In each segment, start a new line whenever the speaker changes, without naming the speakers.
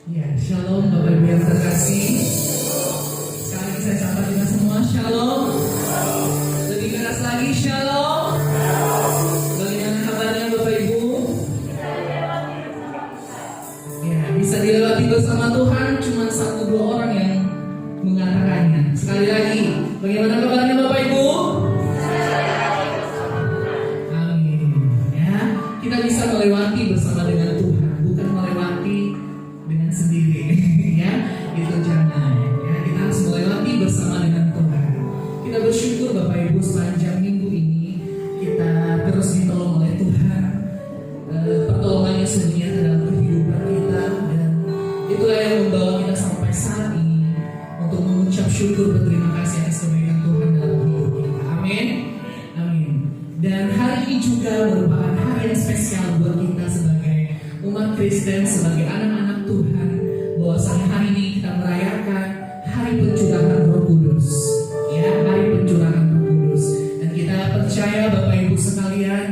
Ya, shalom Bapak Ibu yang terkasih. Sekali lagi saya sapa kita semua, shalom. Lebih keras lagi, shalom. Bagaimana kabarnya Bapak Ibu? Ya, bisa dilewati bersama Tuhan cuma 1-2 orang yang mengatakannya. Sekali lagi, bagaimana kabarnya Bapak Ibu? Amin. Ya, kita bisa melewati bersama dengan Tuhan, bukan melewati dengan sendiri. Ya, itu jangan. Ya, kita harus melewati bersama dengan Tuhan. Kita bersyukur Bapak Ibu sepanjang minggu ini kita terus ditolong oleh Tuhan. Pertolongannya sebenarnya dalam kehidupan kita, dan itulah yang membawa kita sampai saat ini untuk mengucap syukur berterima kasih atas kebaikan Tuhan dalam hidup kita. Amin. Amin. Dan hari ini juga merupakan hari yang spesial buat kita sebagai umat Kristen, sebagai anak-anak Tuhan, bahwasanya hari ini kita merayakan hari pencurahan Roh Kudus. Ya, hari pencurahan Roh Kudus. Dan kita percaya Bapak Ibu sekalian,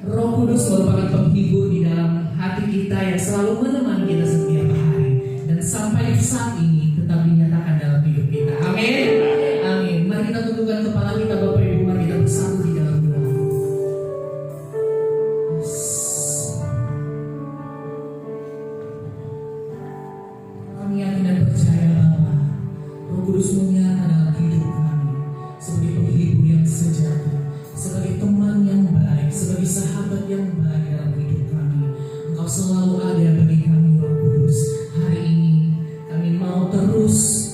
Roh Kudus merupakan penghibur di dalam hati kita yang selalu menemani kita setiap hari, dan sampai saat ini tetap dinyatakan dalam hidup kita. Amin. Amin. Mari kita tundukkan kepala kita Bapak Ibu, mari kita bersatu di dalam doa. Kami yakin dan percaya bahwa Roh Kudus menyata dalam hidup kami sebagai penghibur yang sejati, sebagai teman yang baik, sebagai sahabat yang baik dalam hidup kami. Engkau selalu ada bagi kami Roh Kudus. Hari ini kami mau terus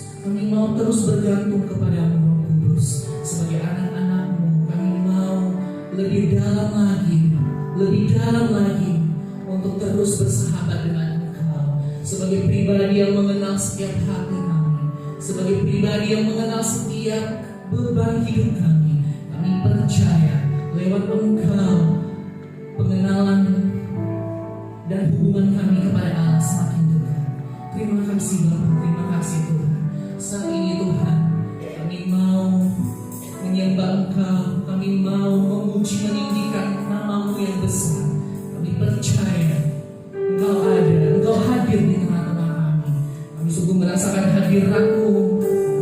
bergantung kepadamu Roh Kudus. Sebagai anak-anakmu, kami mau lebih dalam lagi untuk terus bersahabat dengan Engkau. Sebagai pribadi yang mengenal setiap hati kami, sebagai pribadi yang mengenal setiap beban hidup kami, kami percaya lewat Engkau pengenalan dan hubungan kami kepada Allah semakin dekat. Terima kasih Bapak, terima kasih Tuhan. Saat ini Tuhan, kami mau menyembah Engkau, kami mau memuji meninggikan nama-Mu yang besar. Kami percaya Engkau ada, Engkau hadir di tengah-tengah kami. Kami sungguh merasakan hadirat-Mu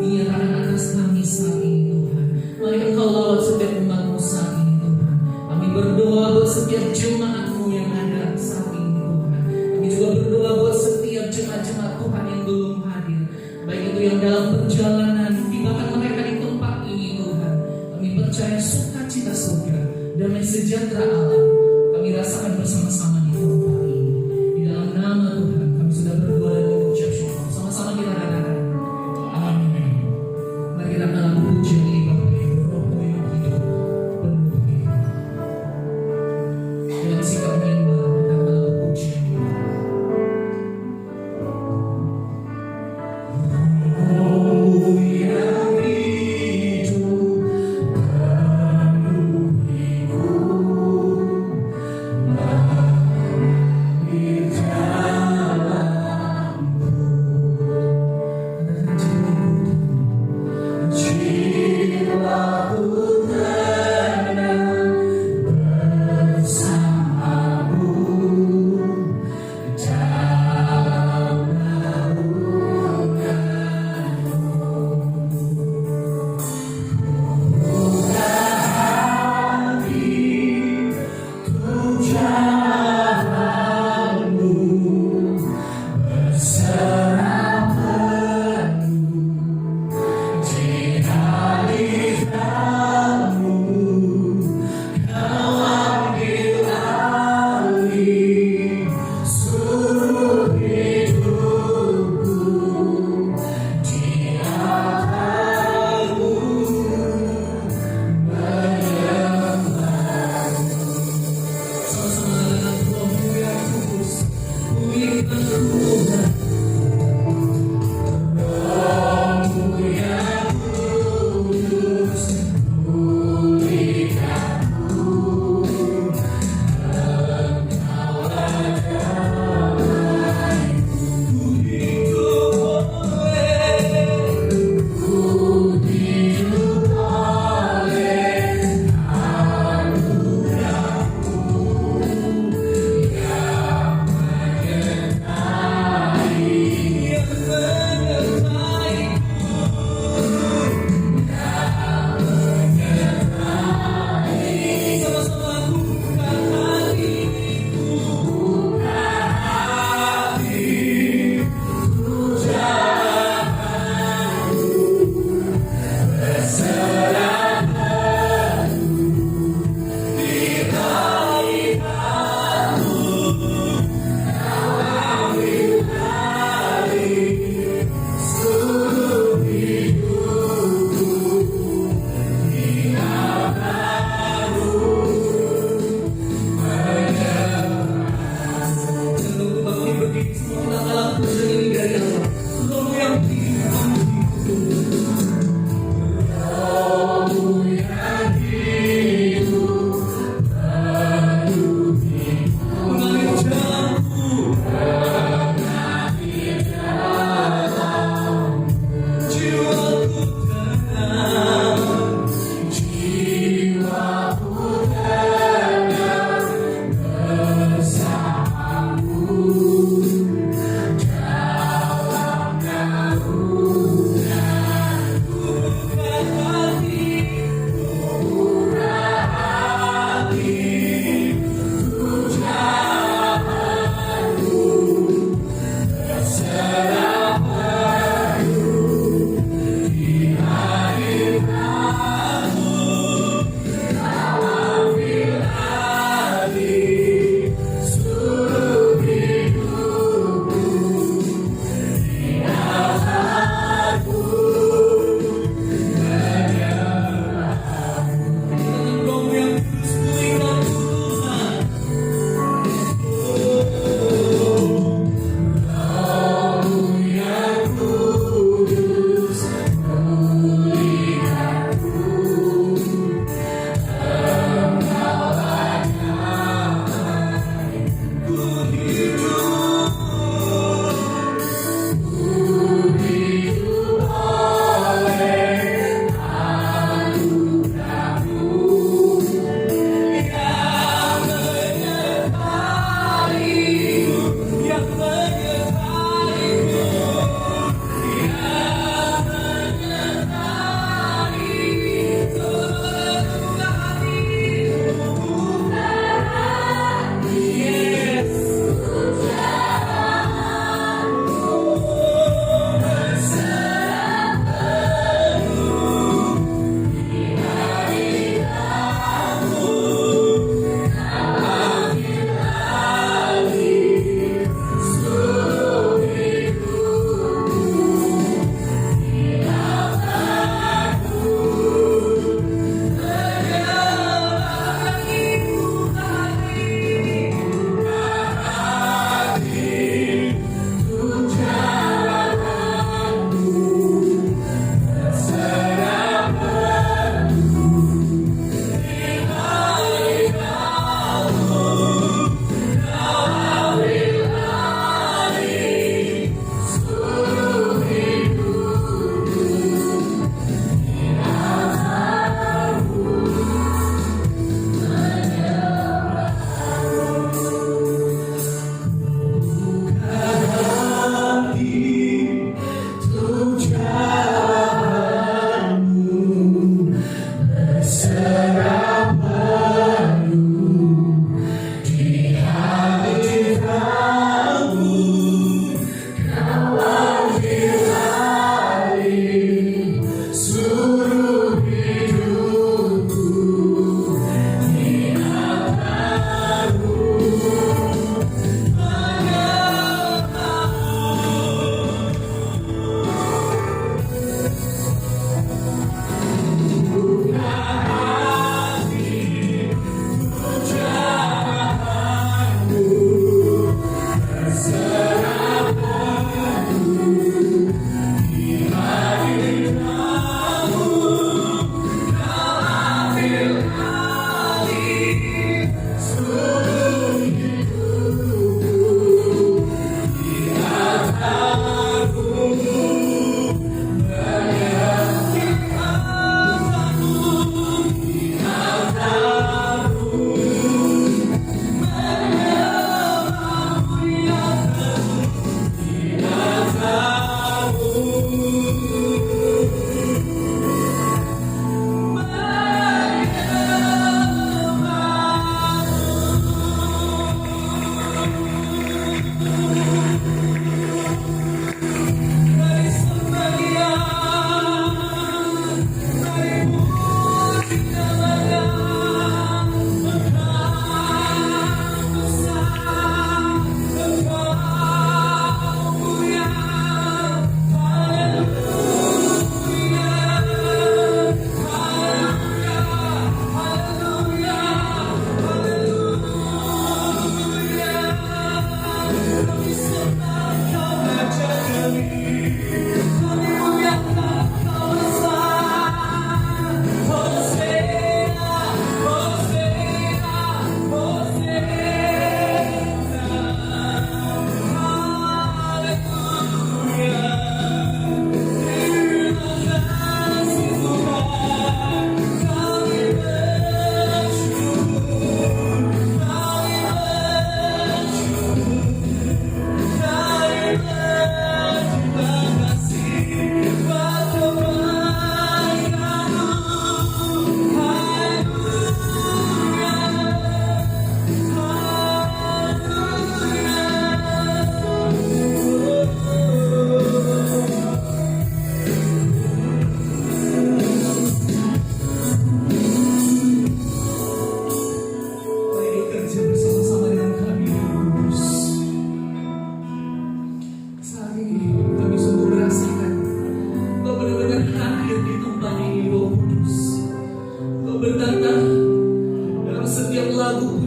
dinyatakan atas kami saat ini Tuhan. Mari Engkau lawat setiap umat-Mu saat ini Tuhan. Kami berdoa buat setiap jemaat-Mu yang ada saat ini Tuhan. Kami juga berdoa buat setiap jemaat-jemaat Tuhan yang belum hadir, baik itu yang dalam perjalanan, bahkan mereka di tempat ini Tuhan. Kami percaya sukacita surga, damai sejahtera Allah kami rasakan bersama-sama di tempat ini. Di dalam nama Tuhan kami sudah berdoa dan mengucap syukur. Sama-sama kita katakan amin. Mari kita dalam pujian ini Bapak Ibu, Roh-Mu yang hidup penuh hidup. Dalam sikap menyembah kita dalam pujian ini. Roh yang hidup penuh hidup.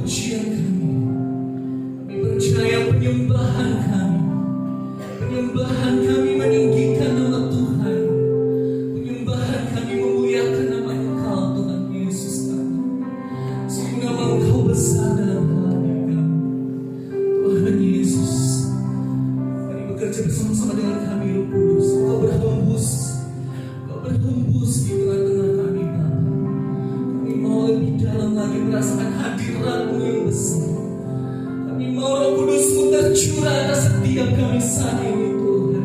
pujian kami. Kami percaya penyembahan kami meninggikan nama Tuhan. Penyembahan kami memuliakan nama Engkau, Tuhan Yesus kami. Sungguh nama Engkau besar dalam hati kami, Tuhan Yesus. Mari bekerja bersama-sama dengan kami, Roh Kudus. Engkau berhembus di tengah-tengah kami, Bapa. Kami mau lebih dalam lagi merasakan hadirat-Mu yang besar. Kami mau Roh Kudus-Mu tercurah atas setiap kami saat ini, Tuhan.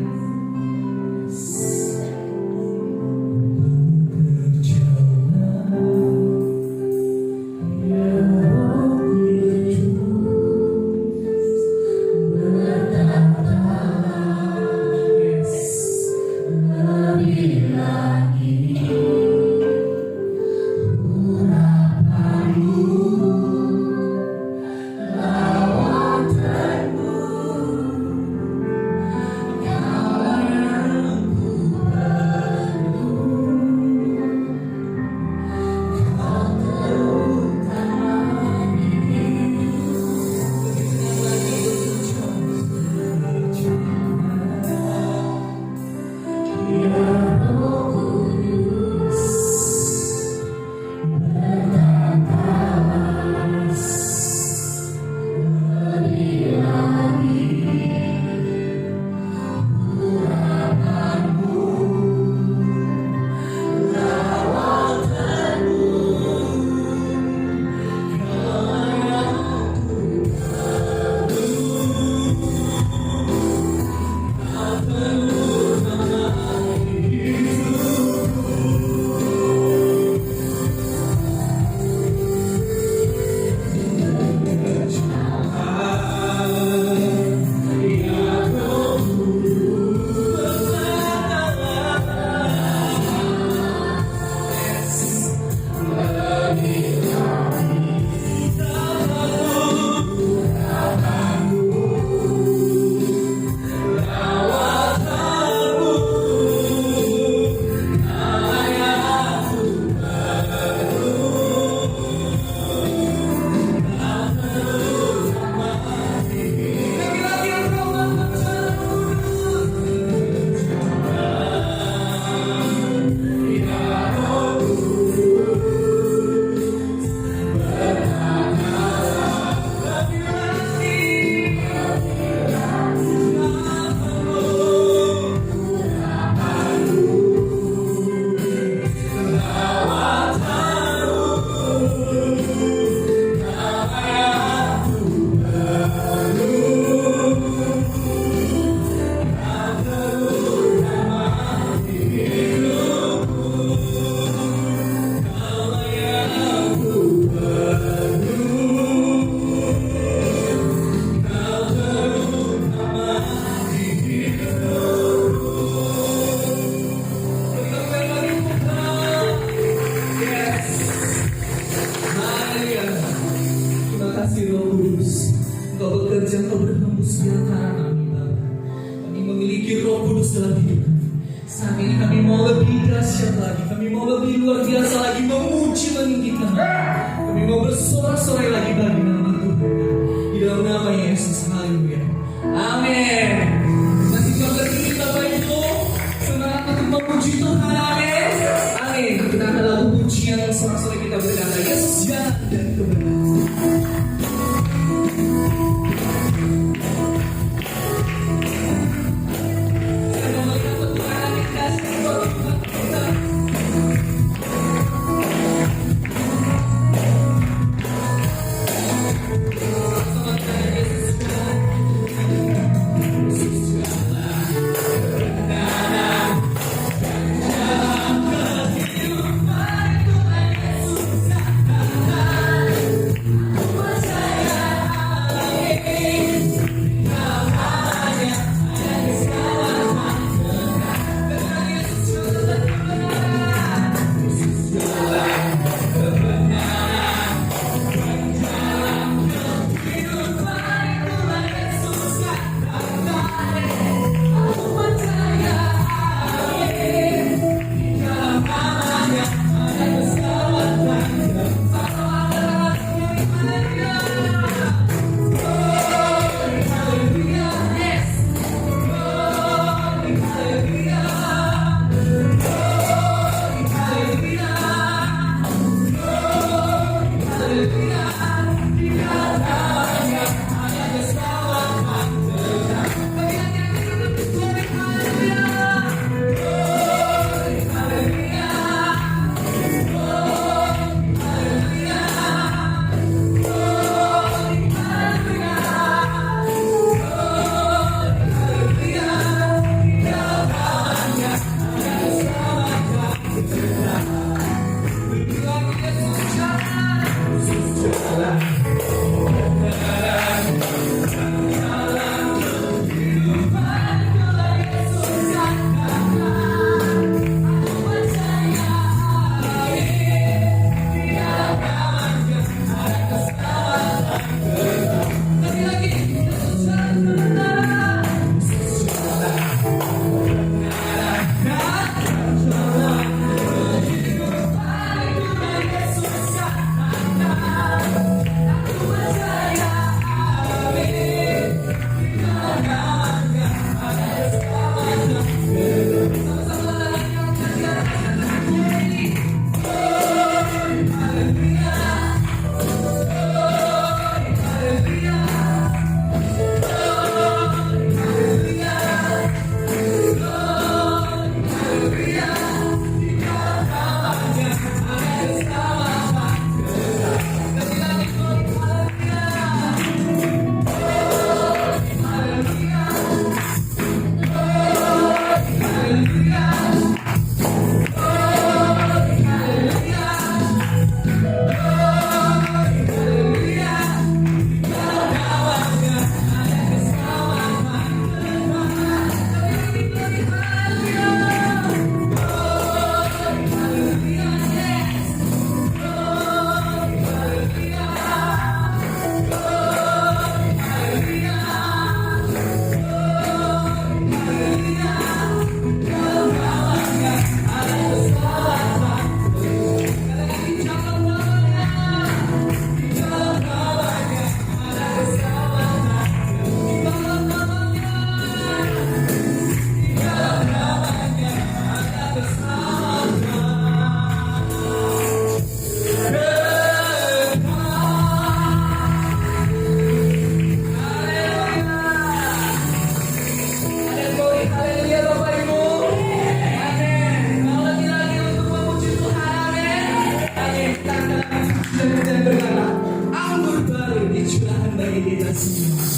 semua.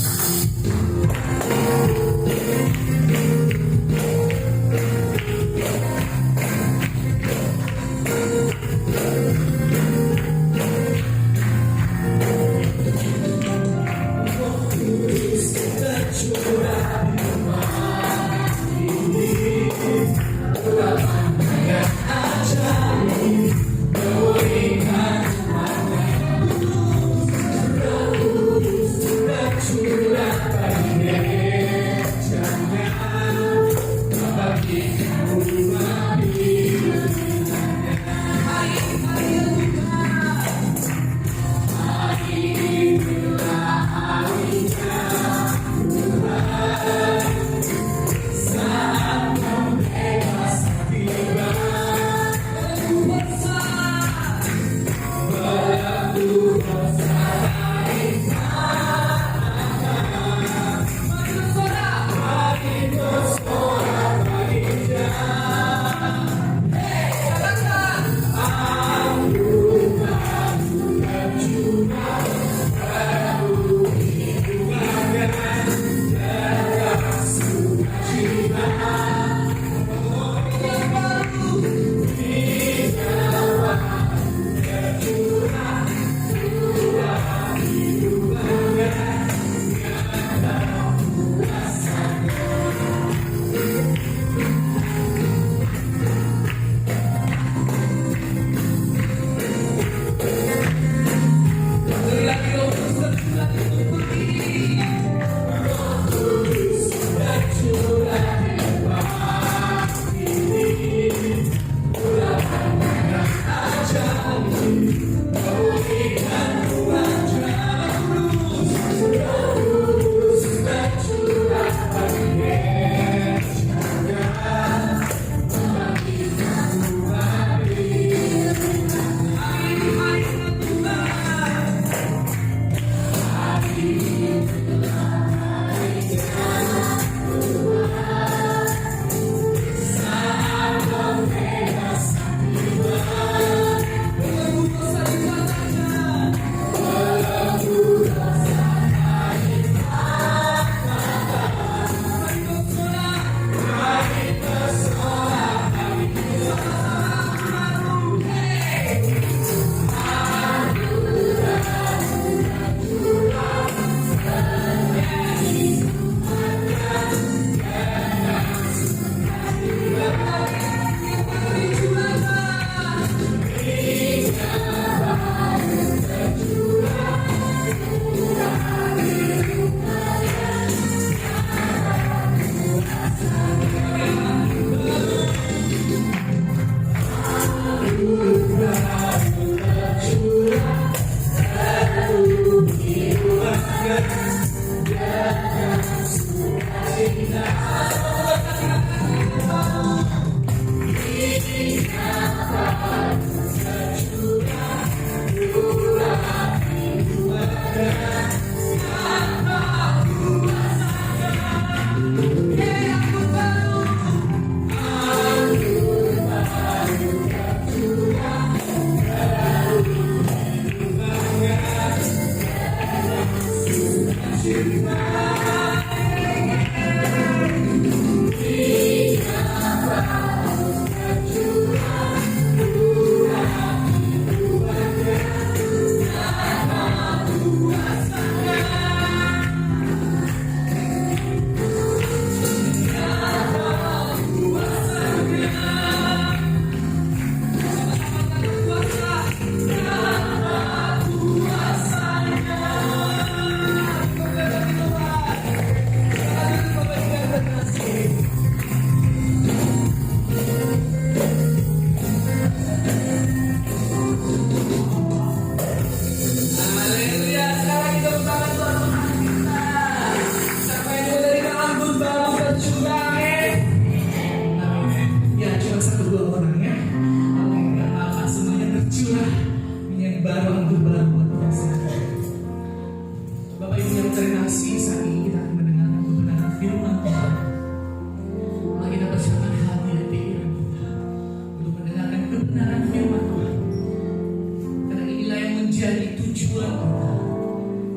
tujuan kita,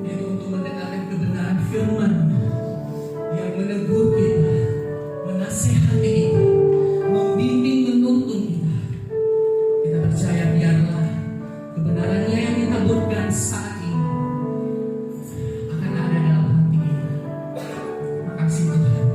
yaitu untuk mendengarkan kebenaran sa atin, akan ada dalam hati kita. Makasih Tuhan.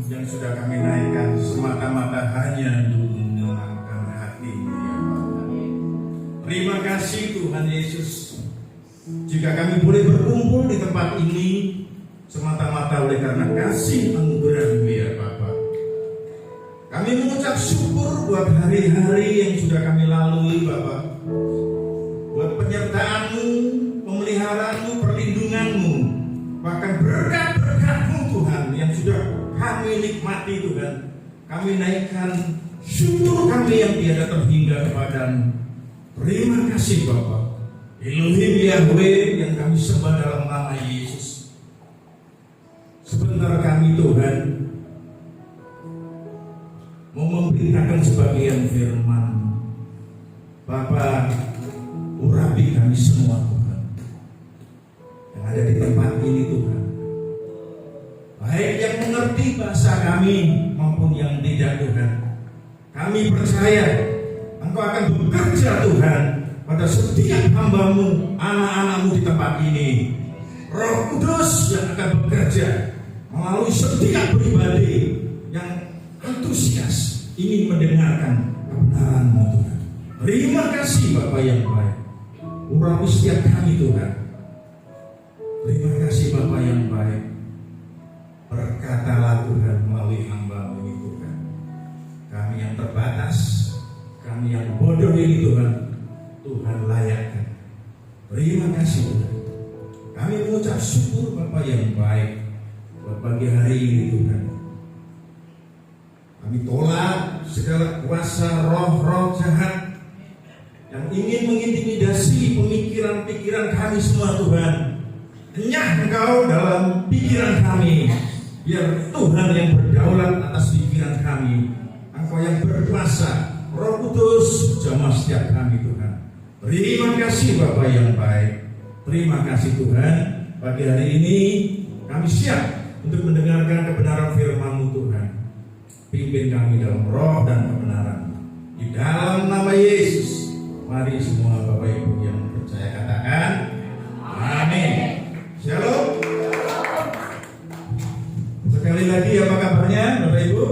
yang sudah kami naikkan semata-mata hanya untuk menyenangkan hati-Mu ya Bapa. Terima kasih Tuhan Yesus, jika kami boleh berkumpul di tempat ini semata-mata oleh karena kasih anugerah-Mu ya Bapa. Kami mengucap syukur buat hari-hari yang sudah kami lalui Bapa, buat penyertaan-Mu, pemeliharaan-Mu, perlindungan-Mu, bahkan berkat-berkat-Mu Tuhan yang sudah kami nikmati Tuhan. Kami naikkan syukur kami yang tiada terhingga kepada-Mu. Terima kasih Bapa Elohim Yahweh yang kami sembah dalam nama Yesus. Sebentar kami Tuhan mau memberitakan sebagian firman Bapa, urapi kami semua Tuhan yang ada di tempat ini Tuhan, baik yang mengerti bahasa kami maupun yang tidak Tuhan. Kami percaya Engkau akan bekerja Tuhan pada setiap hamba-Mu, anak-anak-Mu di tempat ini. Roh Kudus yang akan bekerja melalui setiap pribadi yang antusias ingin mendengarkan kebenaran-Mu Tuhan. Terima kasih Bapa yang baik, urapi setiap kami Tuhan. Terima kasih Bapa yang baik, berkatalah Tuhan melalui hamba-Mu ini Tuhan. Kami yang terbatas, kami yang bodoh ini Tuhan, Tuhan layakkan. Terima kasih Tuhan. Kami mengucap syukur Bapa yang baik buat pagi hari ini Tuhan. Kami tolak segala kuasa roh-roh jahat yang ingin mengintimidasi pemikiran-pikiran kami semua Tuhan. Enyah Engkau dalam pikiran kami, biar Tuhan yang berdaulat atas pikiran kami. Engkau yang berkuasa, Roh Kudus jamah setiap kami Tuhan. Terima kasih Bapa yang baik. Terima kasih Tuhan, pagi hari ini kami siap untuk mendengarkan kebenaran firman-Mu Tuhan. Pimpin kami dalam roh dan kebenaran. Di dalam nama Yesus, mari semua Bapak Ibu yang percaya katakan amin. Shalom. Sekali lagi apa kabarnya Bapak Ibu?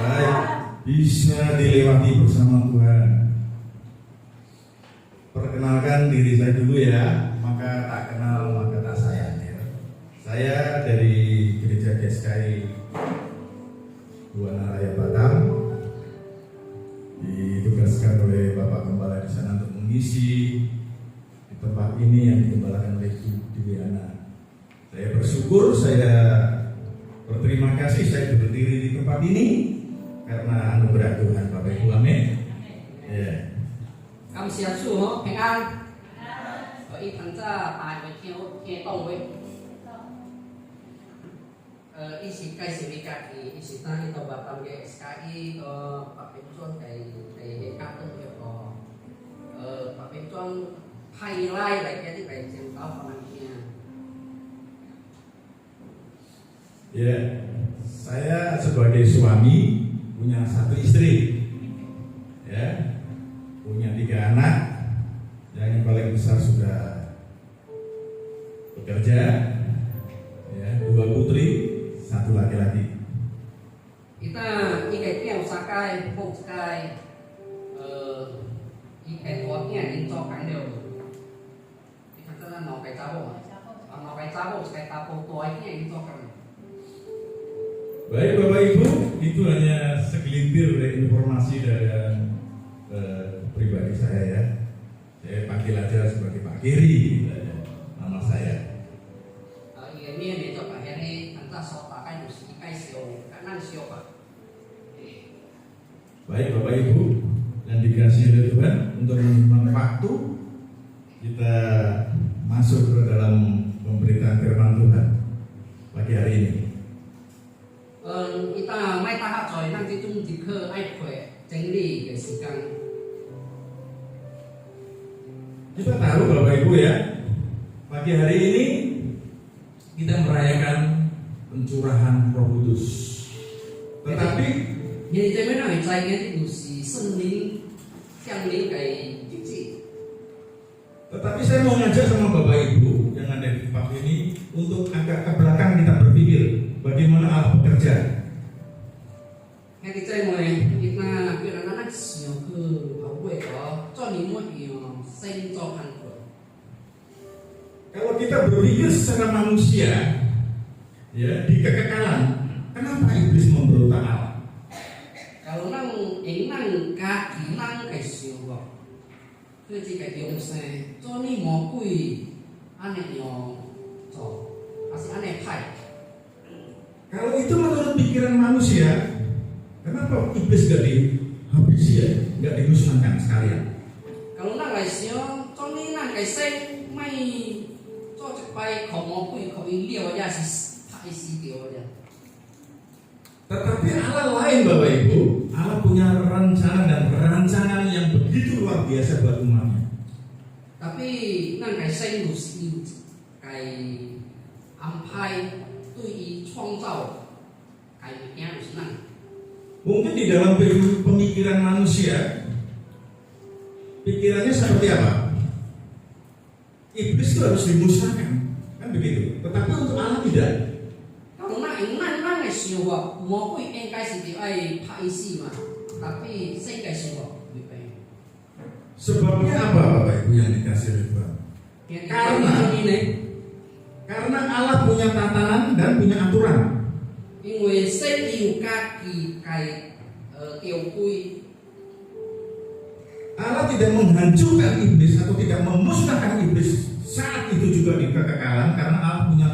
Baik, bisa dilewati bersama Tuhan. Perkenalkan diri saya dulu ya, maka tak kenal maka tak sayang ya. Saya dari Gereja GSKI Buana Raya Batam, ditugaskan oleh Bapak Gembala di sana untuk mengisi di tempat ini yang digembalakan oleh Diwiana. Saya bersyukur, saya berterima kasih saya berdiri di tempat ini karena anugerah Tuhan Bapak Ibu, amin. Ya.
Cảm ơn Chúa hỗ平安，我一同在大会天动会，一起介紹你家己，一起當一個八當嘅 SKI 個八平裝嘅家庭嘅個，八平裝派來嚟嘅啲嚟證到可能嘅。
Ya, saya sebagai suami punya satu istri, ya, punya 3 anak. Yang paling besar sudah bekerja, ya, 2 putri, 1 laki-laki.
Kita ikai tiang sakai, pok sakai, ikai tuaknya dicokan dia. Kita kena nokai cabong, nokai cabong sakai tapong tuaknya dicokan.
Baik Bapak Ibu, itu hanya segelintir dari informasi dari pribadi saya ya. Saya panggil aja sebagai Pak Kiri, nama saya.
Ini dia coba hari antara sotakan mesti ikai sio, kanan sio Pak.
Baik Bapak Ibu yang dikasihi oleh Tuhan, untuk menyimpan waktu kita masuk ke dalam pemberitaan firman Tuhan pagi hari ini.
Kita mai tahap rồi năngที่จุ่มที่เคยไอ้เผย整理嘅時間。
Kita tahu Bapak Ibu ya, pagi hari ini kita merayakan pencurahan Roh Kudus. Tetapi
Hiện tại mới nói trái cái điều gì sinh linh,降临cái chính trị.
Tetapi saya mau ngajak sama Bapak Ibu yang ada di tempat ini untuk agak ke belakang kita berpikir bagaimana Allah bekerja.
Ngay cái chơi mày ít na biết là nó nát nhiều cứ bảo vệ có cho những mối điều sinh cho hành của.
Kalau kita berpikir secara manusia, ya di kekekalan, kenapa iblis memberontak Allah?
Kalau năng cả kỹ năng cái siêu vào, cứ chỉ cái điều xe cho những mỏ quỷ anh này nhỏ cho, anh này phải.
Kalau itu menurut pikiran manusia, kenapa iblis gak dihabisi ya, gak dimusnahkan sekalian?
Kalau năng cái siêu cho những năng cái sen may cho trực bay không mỏ quỷ không ý liều aja sih phải sih điều aja.
Tetapi Allah lain Bapak Ibu. Allah punya rencana dan rancangan yang begitu luar biasa buat umatnya.
Tapi năng cái sen đủ siêu cái âm phai tùy ý創造cái việc nhà đủ năng.
Mungkin di dalam pemikiran manusia, pikirannya seperti apa? Iblis itu harus dimusnahkan, kan begitu. Tetapi untuk Allah tidak.
Kalau năng cái siêu vào mỏ quỷ anh cái gì thì ai phải gì mà. Tapi sen cái siêu vào bị vậy.
Sebabnya apa Bapak Ibu yang dikasih oleh Tuhan? Karena Allah punya tatanan dan punya aturan.
因为神有家己cái điều quy.
Allah tidak menghancurkan iblis atau tidak memusnahkan iblis saat itu juga di kekekalan, karena Allah punya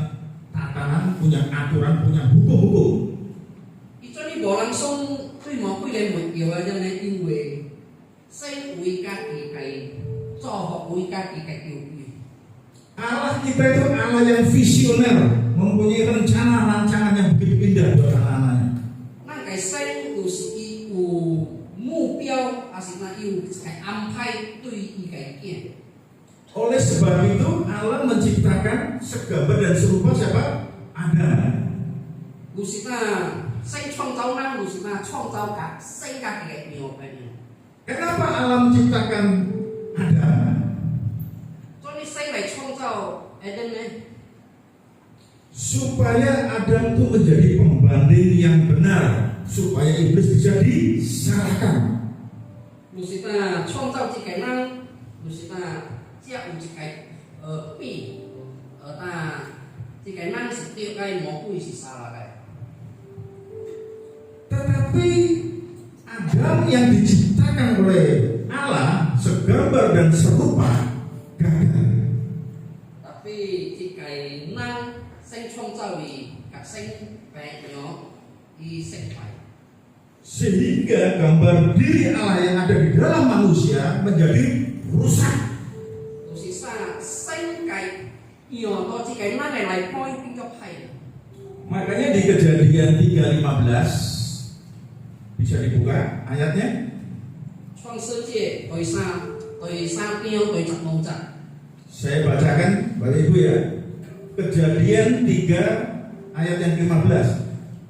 tatanan, punya aturan, punya hukum-hukum.
Itu ni boleh langsung tuy mau quy lên một điều là nên in về xây quy các cái cho họ quy các cái điều quy.
Allah kita itu Allah yang visioner, mempunyai rencana-rancangan yang begitu indah buat anak-anaknya.
Năng cái xây của sự của mục tiêu là yêu cái âm thay tuy cái kia.
Oleh sebab itu Allah menciptakan segambar dan serupa siapa? Adam.
Gusita xây创造năng gusita创造cả xây cả cái nhiều cái nhiều.
Kenapa Allah menciptakan Adam?
Cho nên xây lại创造Eden này.
Supaya Adam itu menjadi pembanding yang benar, supaya iblis bisa disalahkan.
Gusita 创造这个năng gusita chia một cái bị ta这个năng是对cái魔鬼是salah cái.
Tetapi Adam yang diciptakan oleh Allah segambar dan serupa gagal.
Tapi cái năng sinh 创造vì các sinh bé nhỏ đi sinh phải.
Sehingga gambar diri Allah yang ada di dalam manusia menjadi rusak.
Gusita sinh cái nhỏ to cái năng này lại coi cái cho hay.
Makanya di Kejadian 3:15 bisa dibuka ayatnya.
创世纪对三标对十五集。
Saya bacakan Bapak Ibu ya. Kejadian 3 ayat yang 15.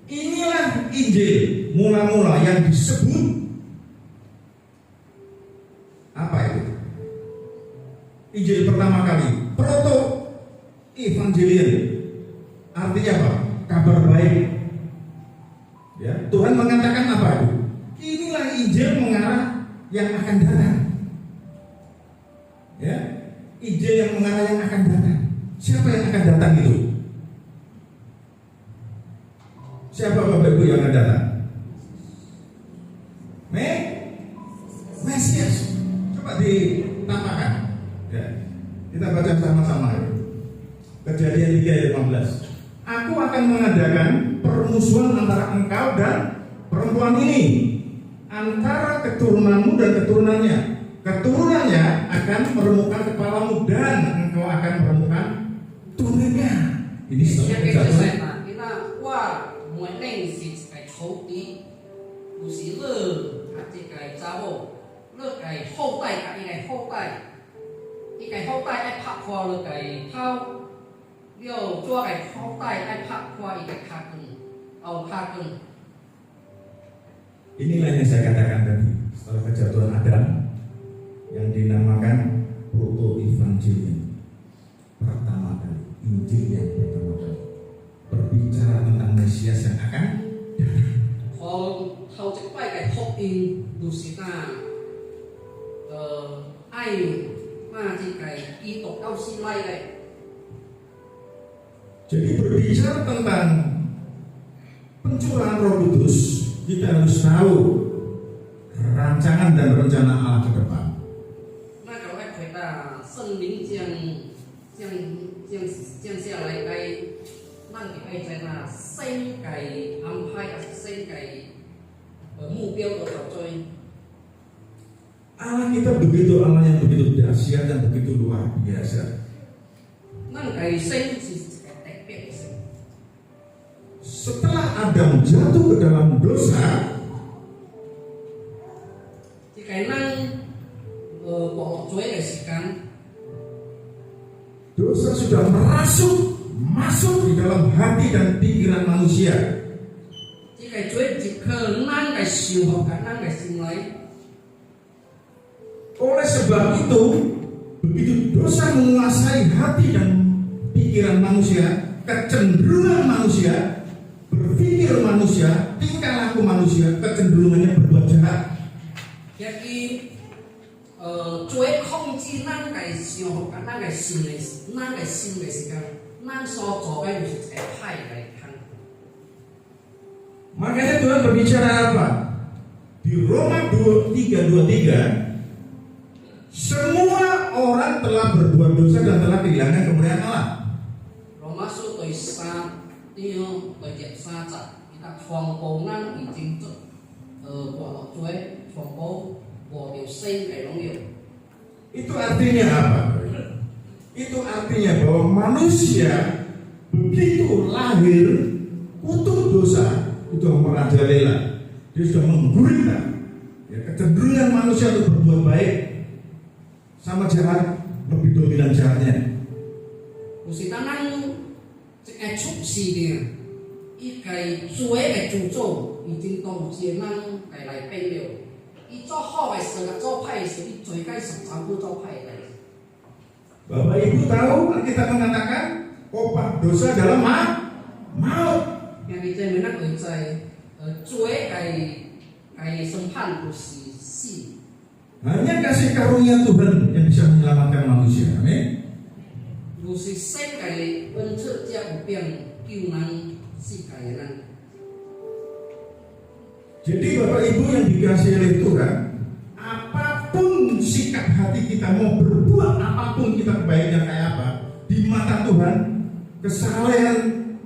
Inilah Injil mula-mula yang disebut apa itu? Injil pertama kali, proto evangelion. Artinya apa? Kabar baik. Ya, Tuhan mengatakan apa itu? Inilah Injil mengarah yang akan datang. Ya, Injil yang mengarah yang akan datang. Siapa yang akan datang itu? Siapa Bapak Ibu yang akan datang? Mesias. Coba ditampakkan. Ya, kita baca sama-sama. Kejadian 3:15. Aku akan mengadakan permusuhan antara engkau dan perempuan ini, antara keturunanmu dan keturunannya. Keturunannya akan meremukkan kepalamu dan engkau akan meremukkan turunannya. Ini sebabnya kejatuhan.
Kita wah mỗi nền thì cái xấu tí, bù xí lơ, thì cái giáo bộ, lơ cái hậu tay cả cái hậu tay, cái hậu tay ai phạt qua lơ cái thao, điều cho cái hậu tay ai phạt qua cái khạc cưng.
Inilah yang saya katakan tadi setelah kejatuhan Adam yang dinamakan proto evangelion, pertama kali Injil yang pertama kali berbicara tentang Mesias yang akan
in Lusita ai mà thì cái y tộc cao si lai này.
Jadi berbicara tentang pencurahan Roh Kudus, kita harus tahu rancangan dan rencana Allah ke depan.
Mà cái này phải là sinh linh降下來cái năng cái係là sinh cái安排啊，sinh cái目標嘅導追。
Allah kita begitu, Allah yang begitu dahsyat dan begitu luar biasa.
Năng cái sinh thì cái đặc biệt cái sinh.
Setelah Adam jatuh ke dalam dosa,
Thì cái năng của chuối cái sĩ căn.
dosa sudah masuk di dalam hati dan pikiran manusia.
Thì cái chuối chỉ khờ năng cái siêu hoặc cả năng cái sinh lấy.
Oleh sebab itu, begitu dosa menguasai hati dan pikiran manusia, kecenderungan manusia, berpikir manusia, tingkah laku manusia, kecenderungannya berbuat jahat.
Jadi chuối không chỉ năng cái siêu hoặc cả năng cái sinh cái sĩ căn, năng so cho cái người cái phải cái khăn.
Makanya Tuhan berbicara apa? Di Roma 3:23, semua orang telah berbuat dosa dan telah kehilangan kemuliaan Allah.
Roma số tuổi sa tiêu tuổi đẹp sa chặt kita phòng bố năng ý chính trực của họ chuối phòng bố của điều sinh cái nông nghiệp.
Itu artinya apa? Itu artinya bahwa manusia begitu lahir utuh dosa, itu merajalela. Dia sudah menggurita. Ya, kecenderungan manusia untuk berbuat baik sama jahat lebih dominan jahatnya.
Kita năng cái chúc gì kìa, ít cái chuối cái chủ trâu, ý chính tổng chiến năng cái lại bên điều, ít cho họ cái sự cho phải sự ít chuối cái sự giáo cho phải này.
Bapak Ibu tahu Alkitab mengatakan obat dosa adalah maut.
Yang kita menang ở chuối cái审判của si.
Hanya kasih karunia Tuhan yang bisa menyelamatkan manusia. Amin.
Lu si sinh cái ân trợ gia của biển cứu năng si cái năng.
Jadi Bapak Ibu yang dikasihi oleh Tuhan, apapun sikap hati kita, mau berbuat apapun kita kebaikan kayak apa, di mata Tuhan kesalahan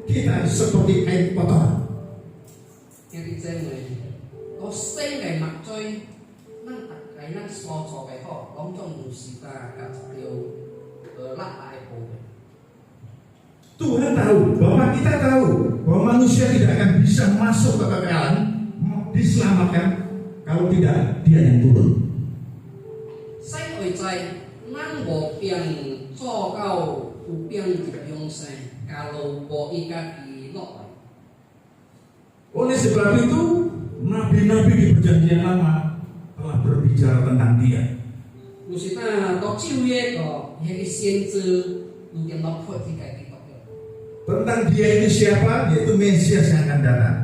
kita seperti air kotor.
Yang kita này có sinh cái mặt chơi năng tạc cái năng so cho cái họ đóng trong lu si ta cả điều lát lại của
Tuhan tahu, bahwa kita tahu bahwa manusia tidak akan bisa masuk ke kekekalan, diselamatkan kalau tidak Dia yang turun.
sinh ở đây năng bộ biển cho cao của biển chỉ dùng sinh kalau bộ y kaki nọ.
Oleh sebab itu, nabi-nabi di perjanjian lama telah berbicara tentang Dia.
Lu si ta có chiêu ye có hay先知lu yang nó phơi thì cái đó.
Tentang Dia itu siapa? Yaitu Mesias yang akan datang.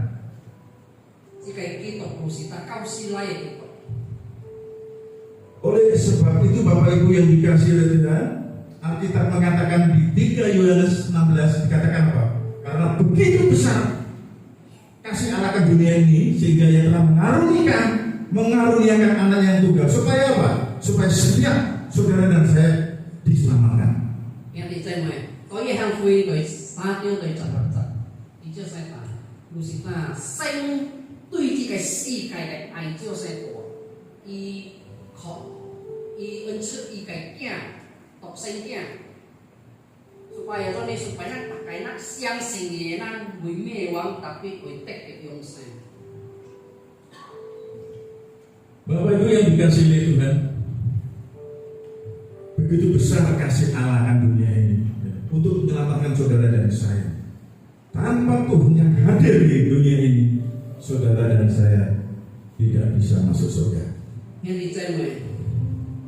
Thì cái đó lu si ta cao si lai cái đó.
Oleh sebab itu Bapak Ibu yang dikasihi oleh Tuhan, Alkitab mengatakan di 3 Yohanes 16 dikatakan apa? Karena begitu besar kasih Allah ke dunia ini sehingga Ia telah mengaruniakan anak yang tunggal supaya apa? Supaya setiap saudara dan saya diselamatkan.
Yang di trên này có ye hàng phi rồi sa tiêu rồi chặt chặt. Đi chưa sai phải. Lu si ta sinh tuy thì cái si cái ai chưa sai của y khó y ân trợ y cái kia đọc sinh kia. Supaya cho nên supaya năng cái năng xiang sinh ye năng với mê wang tapi với tek cái yung sinh.
Bapak Ibu yang dikasihi oleh Tuhan, begitu besar kasih Allah akan dunia ini untuk menyelamatkan saudara dan saya. Tanpa Tuhan yang hadir di dunia ini, saudara dan saya tidak bisa masuk surga.
Yang di trên này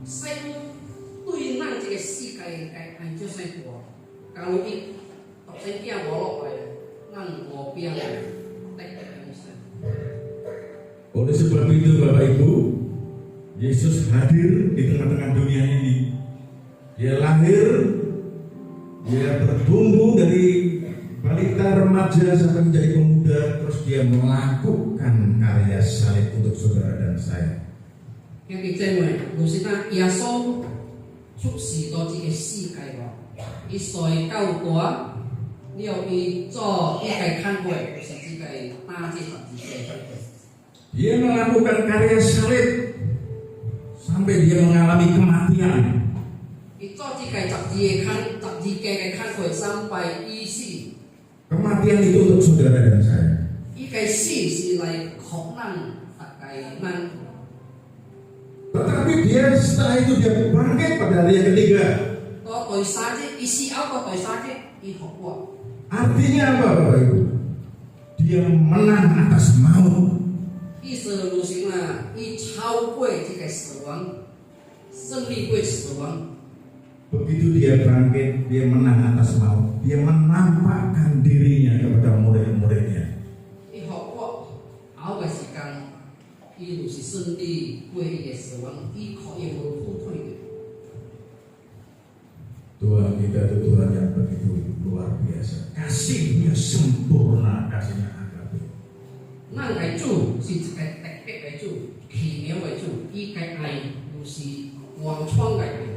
sinh tuy năng cái si cái ai chưa sai của kalau y đọc sinh kia bỏ lọ rồi năng ngồi biển tek cái yung sinh.
Oleh sebab itu Bapak Ibu, Yesus hadir di tengah-tengah dunia ini. Dia lahir, dia bertumbuh dari balita remaja sampai menjadi pemuda, terus dia melakukan karya salib untuk saudara dan saya.
兄弟姐妹，就是讲耶稣出世到这个世界咯，伊衰到大，了伊做伊个看过，就是这个打这十字架。
Dia melakukan karya salib sampai dia mengalami kematian.
伊做这个十字架个看过300伊死，
Kematian itu untuk saudara dan saya.
伊个死是来苦难大家咱。
Tetapi dia setelah itu dia bangkit pada hari yang ketiga.
到第三日，伊死后到第三日，伊复活。
Artinya apa Bapak Ibu? Dia menang atas maut.
意思就是嘛，伊超过这个死亡，胜利过死亡。
Begitu dia bangkit, dia menang atas maut. Dia menampakkan dirinya kepada murid-muridnya.
伊复活后个时间，伊就是胜利过伊个死亡，伊可以无后退的。
Tuhan kita itu Tuhan yang begitu luar biasa. Kasihnya sempurna, kasihnya agape.
咱个主是一个特别的主，奇妙的主，伊个爱就是完全个爱。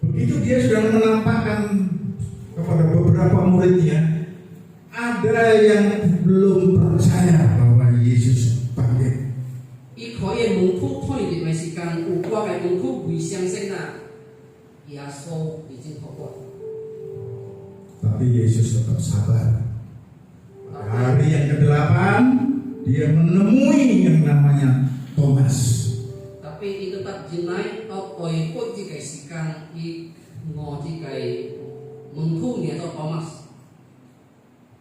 Begitu dia sudah menampakkan kepada beberapa muridnya, ada yang belum percaya bahwa Yesus bangkit.
伊可以门口退的时间，有我个门口未相信啊，耶稣已经复活。
Tapi Yesus tetap sabar. Pada hari yang ke-8 dia menemui yang namanya Thomas.
Tapi伊tetap jenai到第8这个时间，伊我这个门口念到 Thomas。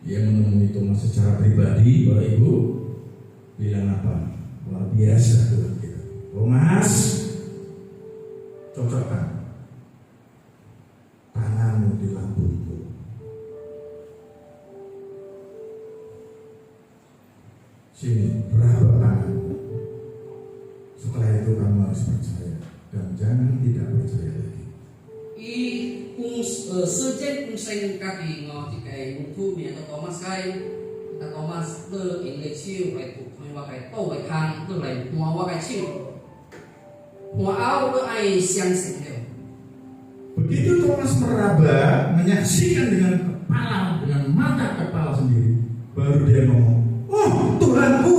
Dia menemui Thomas secara pribadi, Bapak Ibu, bilang apa? Luar biasa Tuhan kita. Thomas, cocokkan tanganmu di lambungku. Sini, berapa tanganmu? Setelah itu kamu harus percaya dan jangan tidak percaya lagi.
伊时间本身家己我这个门口念到 Thomas 该，但 Thomas 勒因个手来扶开我个倒个空，勒来摸我个手，摸后勒爱相信了。
Begitu Thomas meraba, menyaksikan dengan kepala, dengan mata kepala sendiri, baru dia ngomong, "Oh Tuhanku,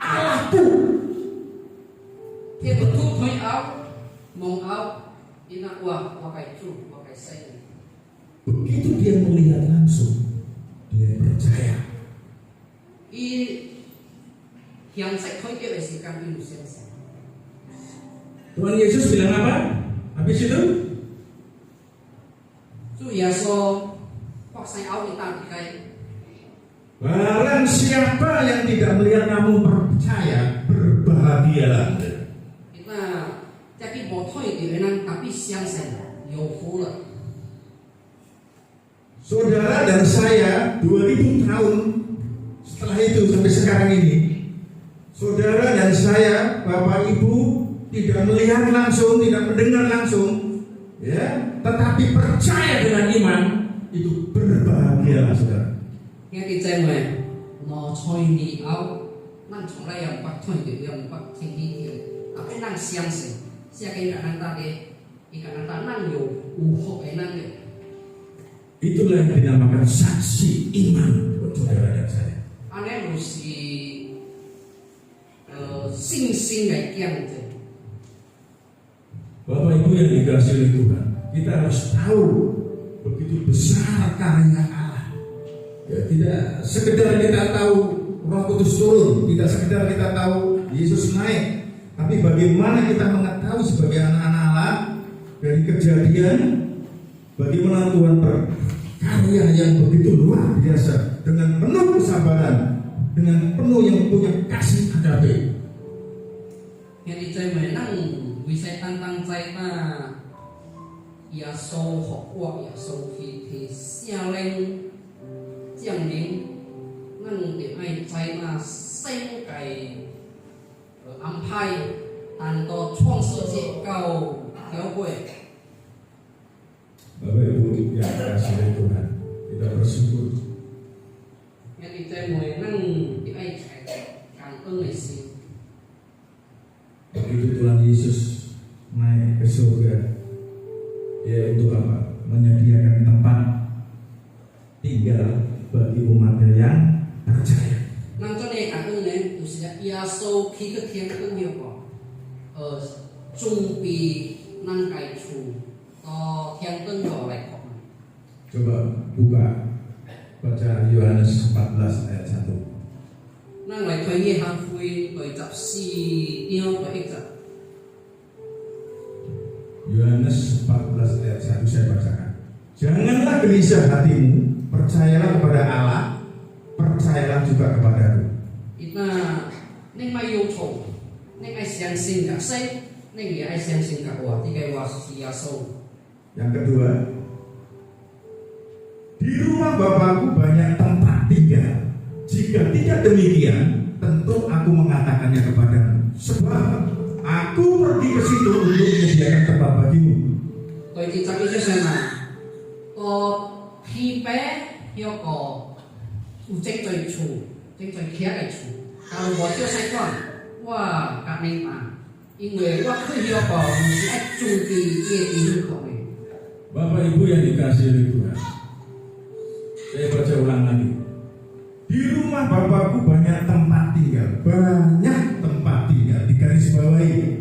Allahku."
ที่门口开后，望后，伊那我个主，我个神。
Begitu dia melihat langsung, dia percaya.
伊享受开叫的时间，伊有相信。
Tuhan Yesus bilang apa? Habis itu,
主耶稣发生后伊打开，
barang siapa yang tidak melihat namun percaya, berbahagialah.
伊那这个无退的人，tapi相信有福了。
Saudara dan saya 2000 tahun setelah itu sampai sekarang ini, saudara dan saya, Bapak Ibu, tidak melihat langsung, tidak mendengar langsung, ya, tetapi percaya dengan iman, itu berbahagialah saudara.
兄弟姐妹，我催你后，咱从来也唔捌退的，也唔捌听你的，tapi咱相信，下个咱大的，伊个咱咱有福的咱的。
Itulah yang dinamakan saksi iman buat saudara dan saya.
安尼就是信心的见证。
Bapak Ibu yang dikasihi oleh Tuhan, kita harus tahu begitu besar karya Allah. Ya, tidak sekedar kita tahu Roh Kudus turun, tidak sekedar kita tahu Yesus naik, tapi bagaimana kita mengetahui sebagai anak-anak Allah dari kejadian, bagaimana Tuhan berkarya yang begitu luar biasa dengan penuh kesabaran, dengan penuh yang punya kasih agape.
兄弟姐妹，咱为使单单知影耶稣复活，耶稣去替圣灵降临，咱能點愛在那星計安排，但到創世節到教會。
Bapak Ibu yang dikasihi oleh Tuhan, kita bersyukur
Jadi saya mulai nang di ai cảm ơn người sinh.
begitu Tuhan Yesus naik ke surga, ya untuk apa? Menyediakan tempat tinggal bagi umatnya yang percaya.
Nang cho nên cảm ơn này, tôi sẽ ia sâu khi cái thiên ơn nhiều quá. Trung bì nang cải chủ, thiên ơn nhỏ lại khó.
Coba buka baca Yohanes 14 ayat 1.
Nang lại thuê nghe hàng phui, tôi tập si yêu tôi ít tập.
Yohanes 14 ayat 1 saya bacakan. Janganlah gelisah hatimu, percayalah kepada Allah, percayalah juga kepadaku.
Ita nên mai yêu cầu, nên ai相信cả sinh, nên也ai相信cả我，這個我是ia sâu.
Yang kedua, di rumah Bapakku banyak tempat tinggal. Jika tidak demikian, tentu aku mengatakannya kepadamu. Sebab aku pergi ke situ untuk menyediakan tempat bagimu.
Tôi chỉ cho cái xem là khi bé yêu cầu tranh chơi chủ, tranh chơi khía cái chủ. Kalau buat chưa sai quan, wah cả nên mà,因为我去yêu cầu是爱注意业绩入口的。
Bapak Ibu yang dikasihi oleh Tuhan, saya baca ulang lagi. Di rumah Bapakku banyak tempat tinggal, banyak tempat tinggal, di garis bawahi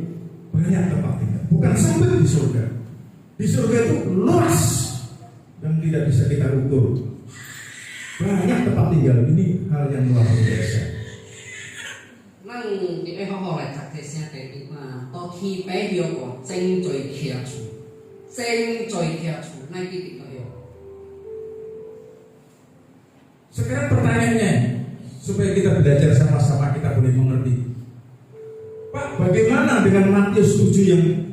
banyak tempat tinggal. Bukan sempit di surga. Di surga itu luas dan tidak bisa kita ukur. Banyak tempat tinggal, ini hal yang luar biasa.
Nang di ai họ lại thật thế xem cái mà to khi bé yêu cầu tranh chơi khía chủ, tranh chơi khía chủ, này cái gì đó.
Sekarang pertanyaannya, supaya kita belajar sama-sama, kita boleh mengerti. Pak, bagaimana dengan Matius 7 yang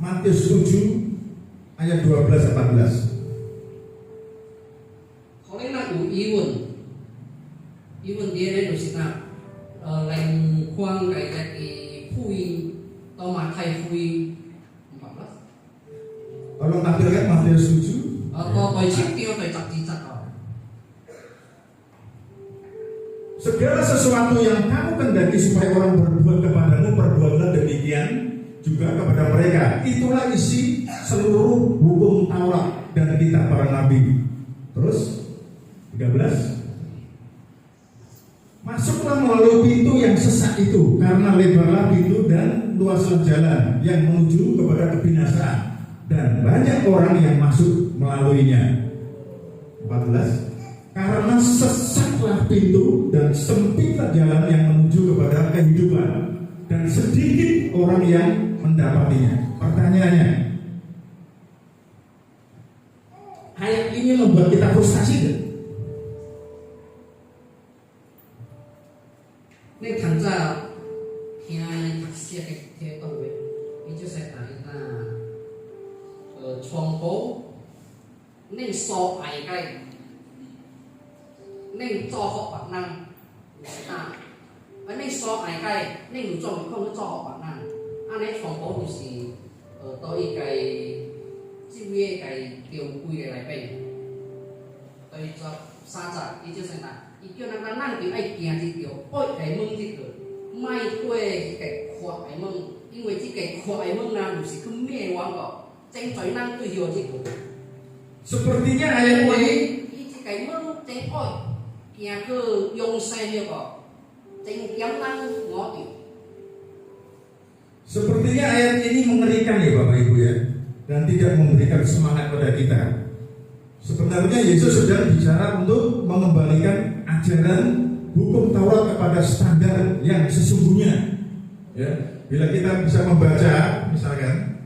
Matius 7 ayat 12-14?
Có lẽ là đủ ý vấn đề này đối với lành khoang cái phui tao mà thầy phui 14.
Tolong tampilkan Matius 7.
Tôi chip tiêu tôi chặt gì chặt rồi.
Segala sesuatu yang kamu kendaki supaya orang berbuat kepadamu, perbuatlah demikian juga kepada mereka. Itulah isi seluruh hukum Taurat dan kitab para nabi. Terus 13. Masuklah melalui pintu yang sesak itu, karena lebarlah pintu dan luaslah jalan yang menuju kepada kebinasaan, dan banyak orang yang masuk melaluinya. 14. Karena sesatlah pintu dan sempitlah jalan yang menuju kepada kehidupan, dan sedikit orang yang mendapatinya. Pertanyaannya, ayat ini membuat kita frustasi gak?
Nên thành ra khi thật sự cái tôi vậy, ý chú sẽ tại là truyền bố nên so ai cái nên cho họ bản năng và nên so ai cái nên cho không cho họ bản năng anh ấy truyền bố thì gì tôi cái chỉ biết cái điều quy cái này vậy tôi cho xa chặt ý chú sẽ tại ý kêu năng cái ai kia thì kiểu ôi cái mông thì được mai quê cái khoa cái mông因为这个khoa cái mông nào thì cứ mê quá gọi tranh chói năng tôi hiểu gì cũng
Sepertinya ayat ini
cái mông tranh ôi kia cứ dùng xe như vậy tranh kiếm năng ngó tiểu.
Sepertinya ayat ini mengerikan ya Bapak Ibu ya, dan tidak memberikan semangat pada kita. Sebenarnya Yesus sedang bicara untuk mengembalikan ajaran hukum Taurat kepada standar yang sesungguhnya. Ya, bila kita bisa membaca, misalkan,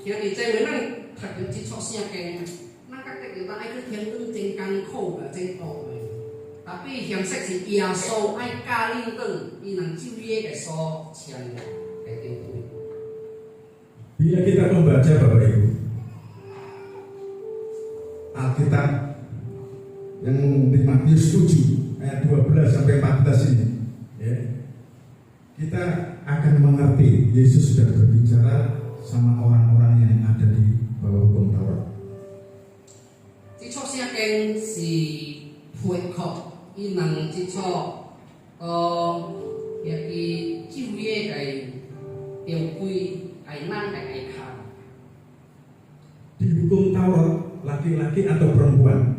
Kia thì chơi với năng thật được chỉ cho xe cái năng các cái người ta ai cứ thiên tương trên căn khổ và trên tổ này. Tapi hiện sách thì ia sâu ai ca linh từng đi năng chiêu ye cái so tiền cái tiền tuổi.
bila kita membaca Bapak Ibu Alkitab yang di Matius 7 ayat 12 sampai 14 ini, ya, kita akan mengerti Yesus sudah berbicara sama orang-orang yang ada di bawah hukum Taurat.
这出圣经是配合伊人这出一个旧约嘅条规，係咱嘅愛靠。
Di hukum Taurat, laki-laki atau perempuan,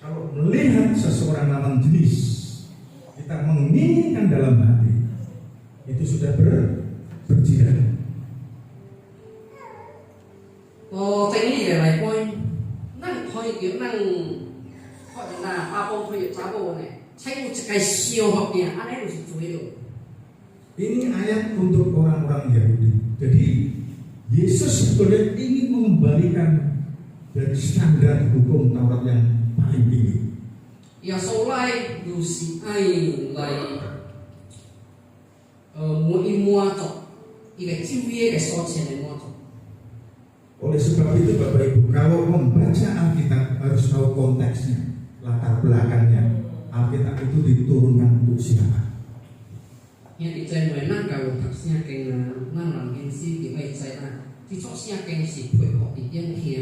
kalau melihat seseorang lawan jenis, kita menginginkan dalam hati, itu sudah berjihad.
正理嘅嚟講，咱可以叫咱可能爸母推查某呢，請有一個小學嘅，安尼就是罪了。
Ini ayat untuk orang-orang Yahudi. Jadi Yesus sebetulnya ingin mengembalikan dari standar hukum Taurat yang paling tinggi.
耶穌來就是愛來滿足一個舊約嘅所稱嘅滿足。
Oleh sebab itu Bapak Ibu, kalau membaca Alkitab harus tahu konteksnya, latar belakangnya. Alkitab itu diturunkan untuk siapa?
因為在為咱教育讀聖經啊，咱人認識就會知啦。這出聖經是配合啲影響，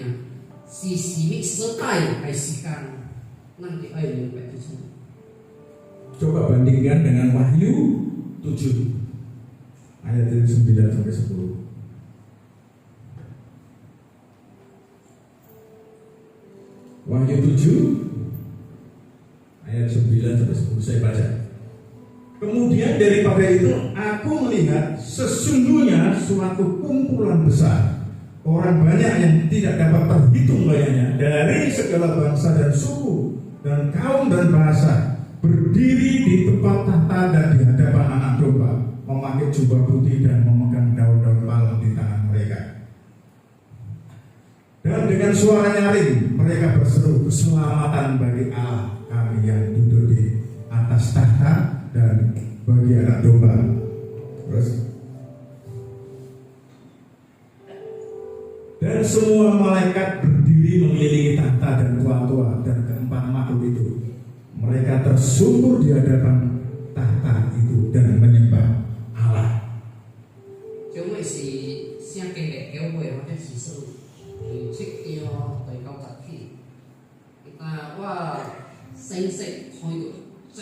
是什麼時代嘅時間，咱就要明白這出。
Coba bandingkan dengan Wahyu 7 ayat dari 9 sampai 10. Wahyu 7 ayat 9 sampai 10 saya baca. Kemudian daripada itu aku melihat sesungguhnya suatu kumpulan besar orang banyak yang tidak dapat terhitung banyaknya dari segala bangsa dan suku dan kaum dan bahasa berdiri di tempat tahta dan di hadapan anak domba, memakai jubah putih dan memegang daun-daun palem di tangan mereka. Dan dengan suara nyaring mereka berseru, keselamatan bagi Allah kami yang duduk di atas tahta dan bagi anak domba. Terus, dan semua malaikat berdiri mengelilingi tahta dan tua-tua dan keempat makhluk itu. Mereka tersungkur di hadapan tahta itu dan menyembah Allah.
因為是聖經嘅教會或者是數7章第90篇，我sense開到正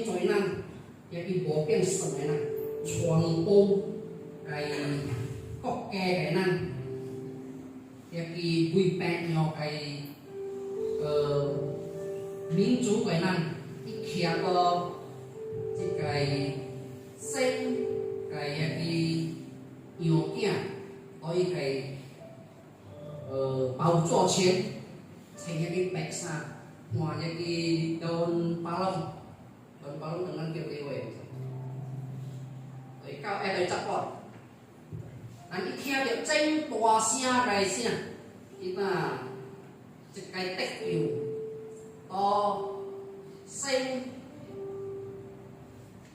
在咱一個無變神嘅咱，傳播嘅國家嘅咱，一個會變咗嘅民族嘅咱，一徛到這個神嘅一個樣件，可以係寶座前，穿一個白衫，換一個đơn ba lông từng năm kêu đi về, rồi cao ai tới chặt bọn, anh đi theo được tranh tòa xe cái xe, thì là cái tách nhiều, to xanh,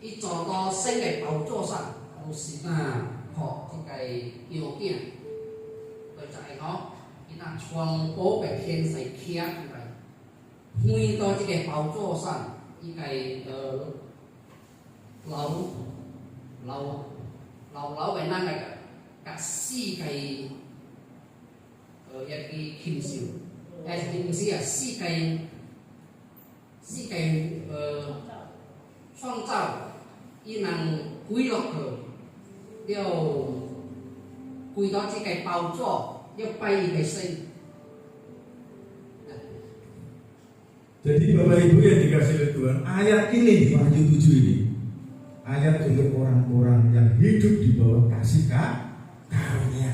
đi cho to xanh cái bảo cho sẵn, một xí là họ thì cái điều kiện, rồi chạy nó, thì là chuông bố cái thiên sai kia như vậy, nguy to thì cái bảo cho sẵn. 依個老嘅咱個四個一個慶兆，唔是啊，四個創造，伊能歸落去，了歸到這個寶座，要拜伊個神。
Jadi Bapak Ibu yang dikasih oleh Tuhan, ayat ini di Wahyu 7 ini ayat untuk orang-orang yang hidup di bawah kasih karunia.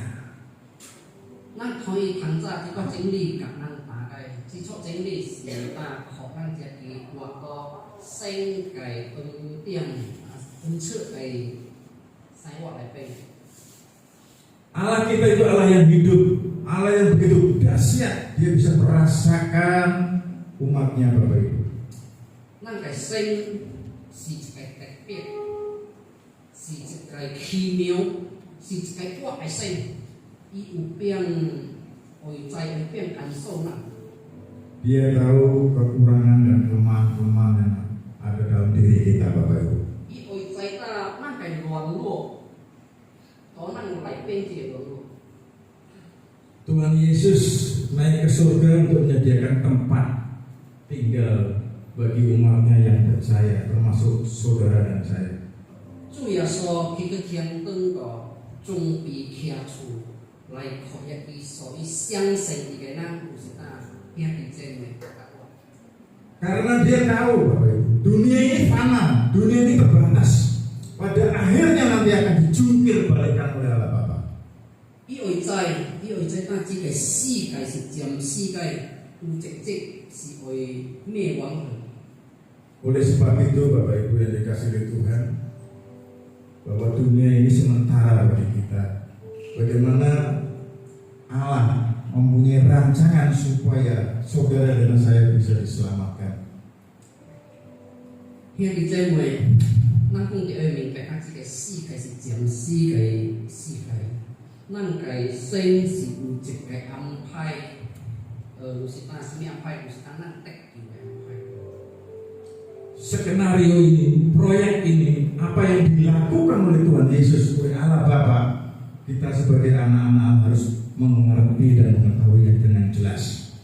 咱可以憑着這個整理，咁咱大概基礎整理是把學咱自己活個生嘅恩典恩賜嘅生活嚟背。
Allah kita itu Allah yang hidup, Allah yang begitu dahsyat, Dia bisa merasakan umatnya Bapak Ibu.
咱嘅生是一個特別，是一個奇妙，是一個活嘅生，伊有變外在有變感受咱。
Dia tahu kekurangan dan kelemahan-kelemahan yang ada dalam diri kita, Bapak Ibu.
以为在那那个软弱，都能来变解软弱。
Tuhan Yesus naik ke surga untuk menyediakan tempat tinggal bagi umatnya yang percaya, termasuk saudara dan saya.
主耶稣佢个天灯个准备开出来，可以所以相信的人，有时啊，兄弟姐妹。
Karena dia tahu, Bapak Ibu, dunia ini fana, dunia ini terbatas. Pada akhirnya nanti akan dijungkir balikan oleh Allah Bapa.
以为在那这个世界是占世界，有直接是为灭亡的。
Oleh sebab itu, Bapak Ibu yang dikasihi oleh Tuhan, bahwa dunia ini sementara bagi kita. Bagaimana Allah mempunyai rancangan supaya saudara dan saya bisa diselamatkan.
兄弟姐妹，咱讲就要明白，这个世界是占世界，咱个生是有一个安排，就是当什么安排，就是当咱得救的安排。
Skenario ini, proyek ini, apa yang dilakukan oleh Tuhan Yesus, oleh Allah Bapa, kita sebagai anak-anak harus mengerti dan mengetahuinya dengan jelas.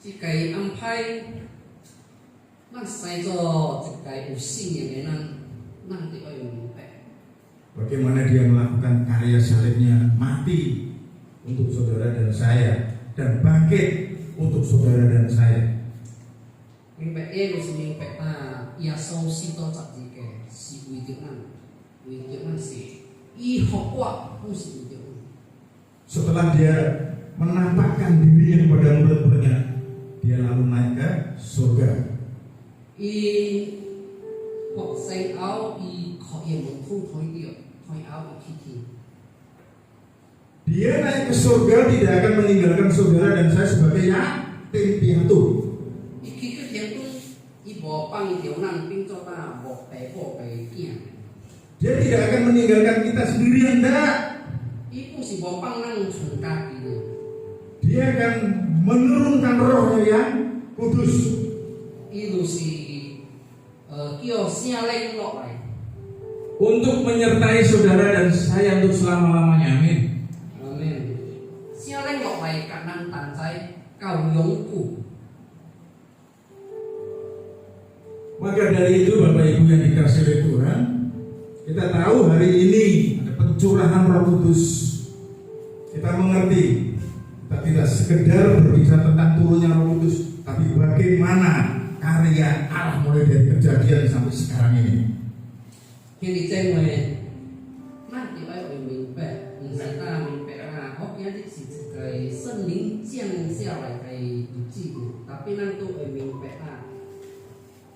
这个安排，咱生做一个有信仰的人，咱就要明白。
Bagaimana dia melakukan karya salibnya, mati untuk saudara dan saya, dan bangkit untuk saudara dan saya.
明白，就是明白啊！耶稣死到十字架是为着咱，为着咱死，伊复活不是为着咱。
Setelah dia menampakkan dirinya kepada murid-muridnya, dia lalu naik ke surga.
伊复生后，伊靠耶门徒推掉，推后伊去天。
Dia naik ke surga tidak akan meninggalkan saudara dan saya sebagai yatim piatu.
伊去去天宫，伊无放着咱变做咱无爸母爸囝。
Dia tidak akan meninggalkan kita sendirian, tidak.
伊不是无放咱存家己的，
Dia akan menurunkan rohnya yang kudus.
伊就是叫圣灵落来。
Untuk menyertai saudara dan saya untuk selama-lamanya, amin.
阿门。圣灵落来，甲咱同在到永久。
Maka dari itu Bapak Ibu yang dikasihi oleh Tuhan, kita tahu hari ini ada pencurahan Roh Kudus. Kita mengerti, kita tidak sekedar berbicara tentang turunnya Roh Kudus, tapi bagaimana karya Allah mulai dari kejadian sampai sekarang ini.
兄弟姐妹，咱就要明白，唔是单明白啊！我今日是一个圣灵降下来的日子，但係咱都會明白啊。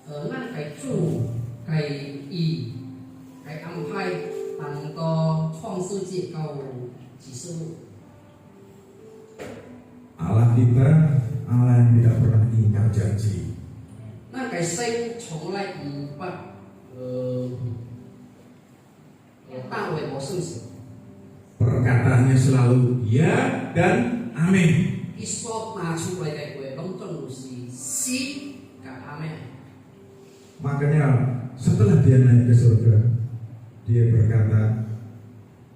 咱嘅主嘅意嘅安排，當到創世紀到啟示錄。
Allah kita, Allah yang tidak pernah ingkar janji.
咱嘅心從來唔捌單位無信心。
Perkataannya selalu ya dan amin.
伊所拿出來嘅話，攏總有是是甲阿們。
Makanya setelah dia naik ke surga, dia berkata,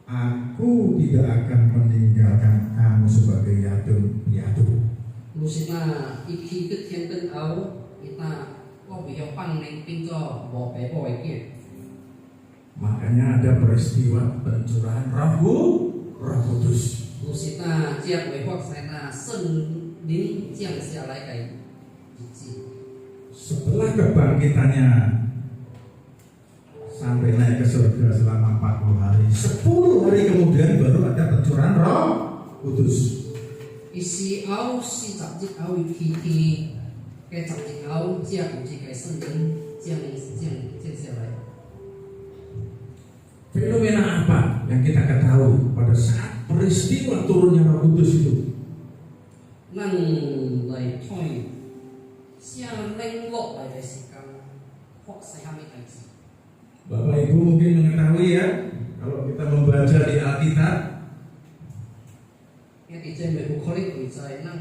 aku tidak akan meninggalkan kamu sebagai yatim piatu.
就是那伊去去天燈後，伊那我袂曉放恁變做無爸母嘅囝。
Makanya ada peristiwa pencurahan Roh Kudus.
就是那只會發生那聖靈降下來嘅日子。
Setelah kebangkitannya sampai naik ke surga selama 40 hari, 10 hari kemudian baru ada pencurahan Roh Kudus.
伊是後40日後伊去天，嘅10日後才有這個聖靈降下來。
Fenomena apa yang kita ketahui pada saat peristiwa turunnya Roh Kudus itu?
咱來睇聖靈落來嘅時間發生啥物代志？
Bapak Ibu mungkin mengetahui ya, kalau kita membaca di Alkitab,
因為姐妹有可能會在咱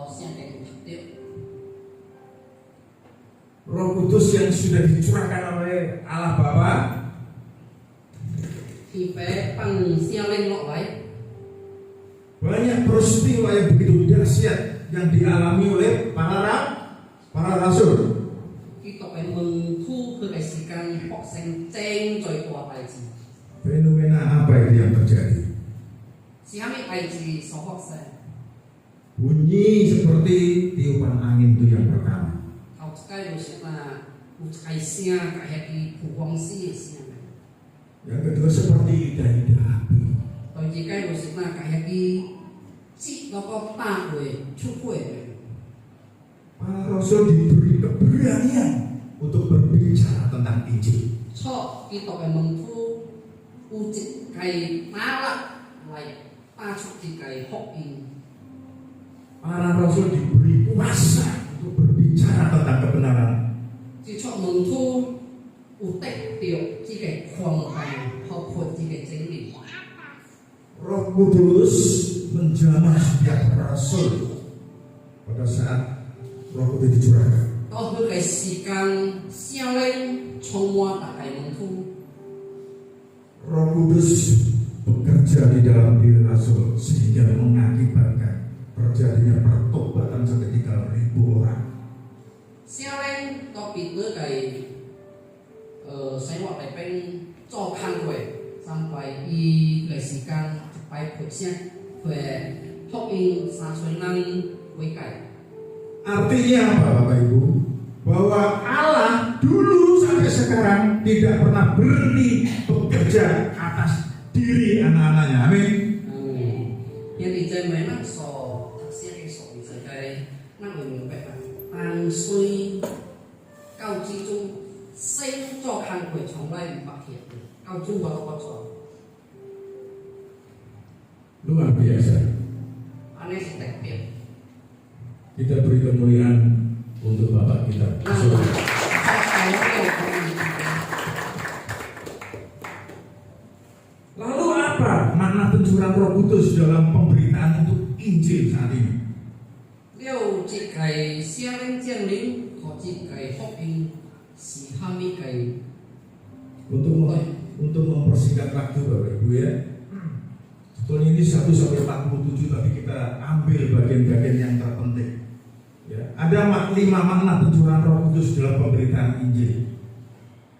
聖經有讀到。
Roh Kudus yang sudah dicurahkan oleh Allah Bapa
thì bé bằng xe lên ngọ ấy
banyak peristiwa yang begitu dahsyat yang dialami oleh para rasul.
khi tộc em mừng thuคือไอ้สิการพอกเซงเจงจอยตัวไปจี
Fenomena apa itu yang terjadi?
สิฮามิไปจีสองพอกเซง
Bunyi seperti tiupan angin itu yang pertama.
เขาใกล้รู้สึกว่าผู้ชายเสียกับแฮกี้ผู้หวังเสียเสีย
Yang kedua seperti lidah api.
ตอนที่ใกล้รู้สึกว่ากับแฮกี้จิแล้วก็ปากเลยชุบเลย
Para rasul diberi keberanian untuk berbicara tentang Injil.
ชอบที่ตกไปมึงทูอูจิไก่มาละไรป้าชุบที่ไก่หกอิน
Para rasul diberi kuasa untuk berbicara tentang kebenaran.
ที่ชอบมึงทูอูเต็กเดียวที่ไก่ควงไปพอพดที่ไก่เจงหลี
Roh Kudus menjamah setiap rasul pada saat Roh Kudus dicurahkan.
ก็คือไก่สีกังเสียเล่งชงมัวตะไก่มึงทู
Roh Kudus bekerja di dalam diri rasul sehingga mengakibatkan terjadinya pertobatan seketika 1000 orang.
เสียเล่งก็ปิดเมื่อไก่ใช้ว่าไปเป็นจอคันด้วยซ้ำไปอีไก่สีกังไปผดเสียเพื่อพกอินสาชวนนั่งไว้ไก่
Artinya apa Bapak Ibu? Bahwa Allah dulu sampai sekarang tidak pernah berhenti bekerja atas diri anak-anaknya. Amin.
Yang diใจmấy mắt sò thật xe cái sò bị sợi cây năng mình vậy mà an suy cao chi trung sinh cho hàng quỷ trong đây bạc hiện cao trung vào có sò
Luar biasa.
anh ấy sẽ đặc biệt
Kita beri kemuliaan untuk Bapak kita.
năng cho cái điều
Lalu apa makna pencurahan Roh Kudus dalam pemberitaan untuk Injil saat ini?
điều chỉ cái xe lên chiang lính có chỉ cái hốc in si hami cái
Untuk mempersingkat waktu Bapak Ibu ya. Sebetulnya ini 1 sampai 47 tapi kita ambil bagian-bagian yang terpenting. Ya, ada 5 makna pencurahan Roh Kudus dalam pemberitaan Injil.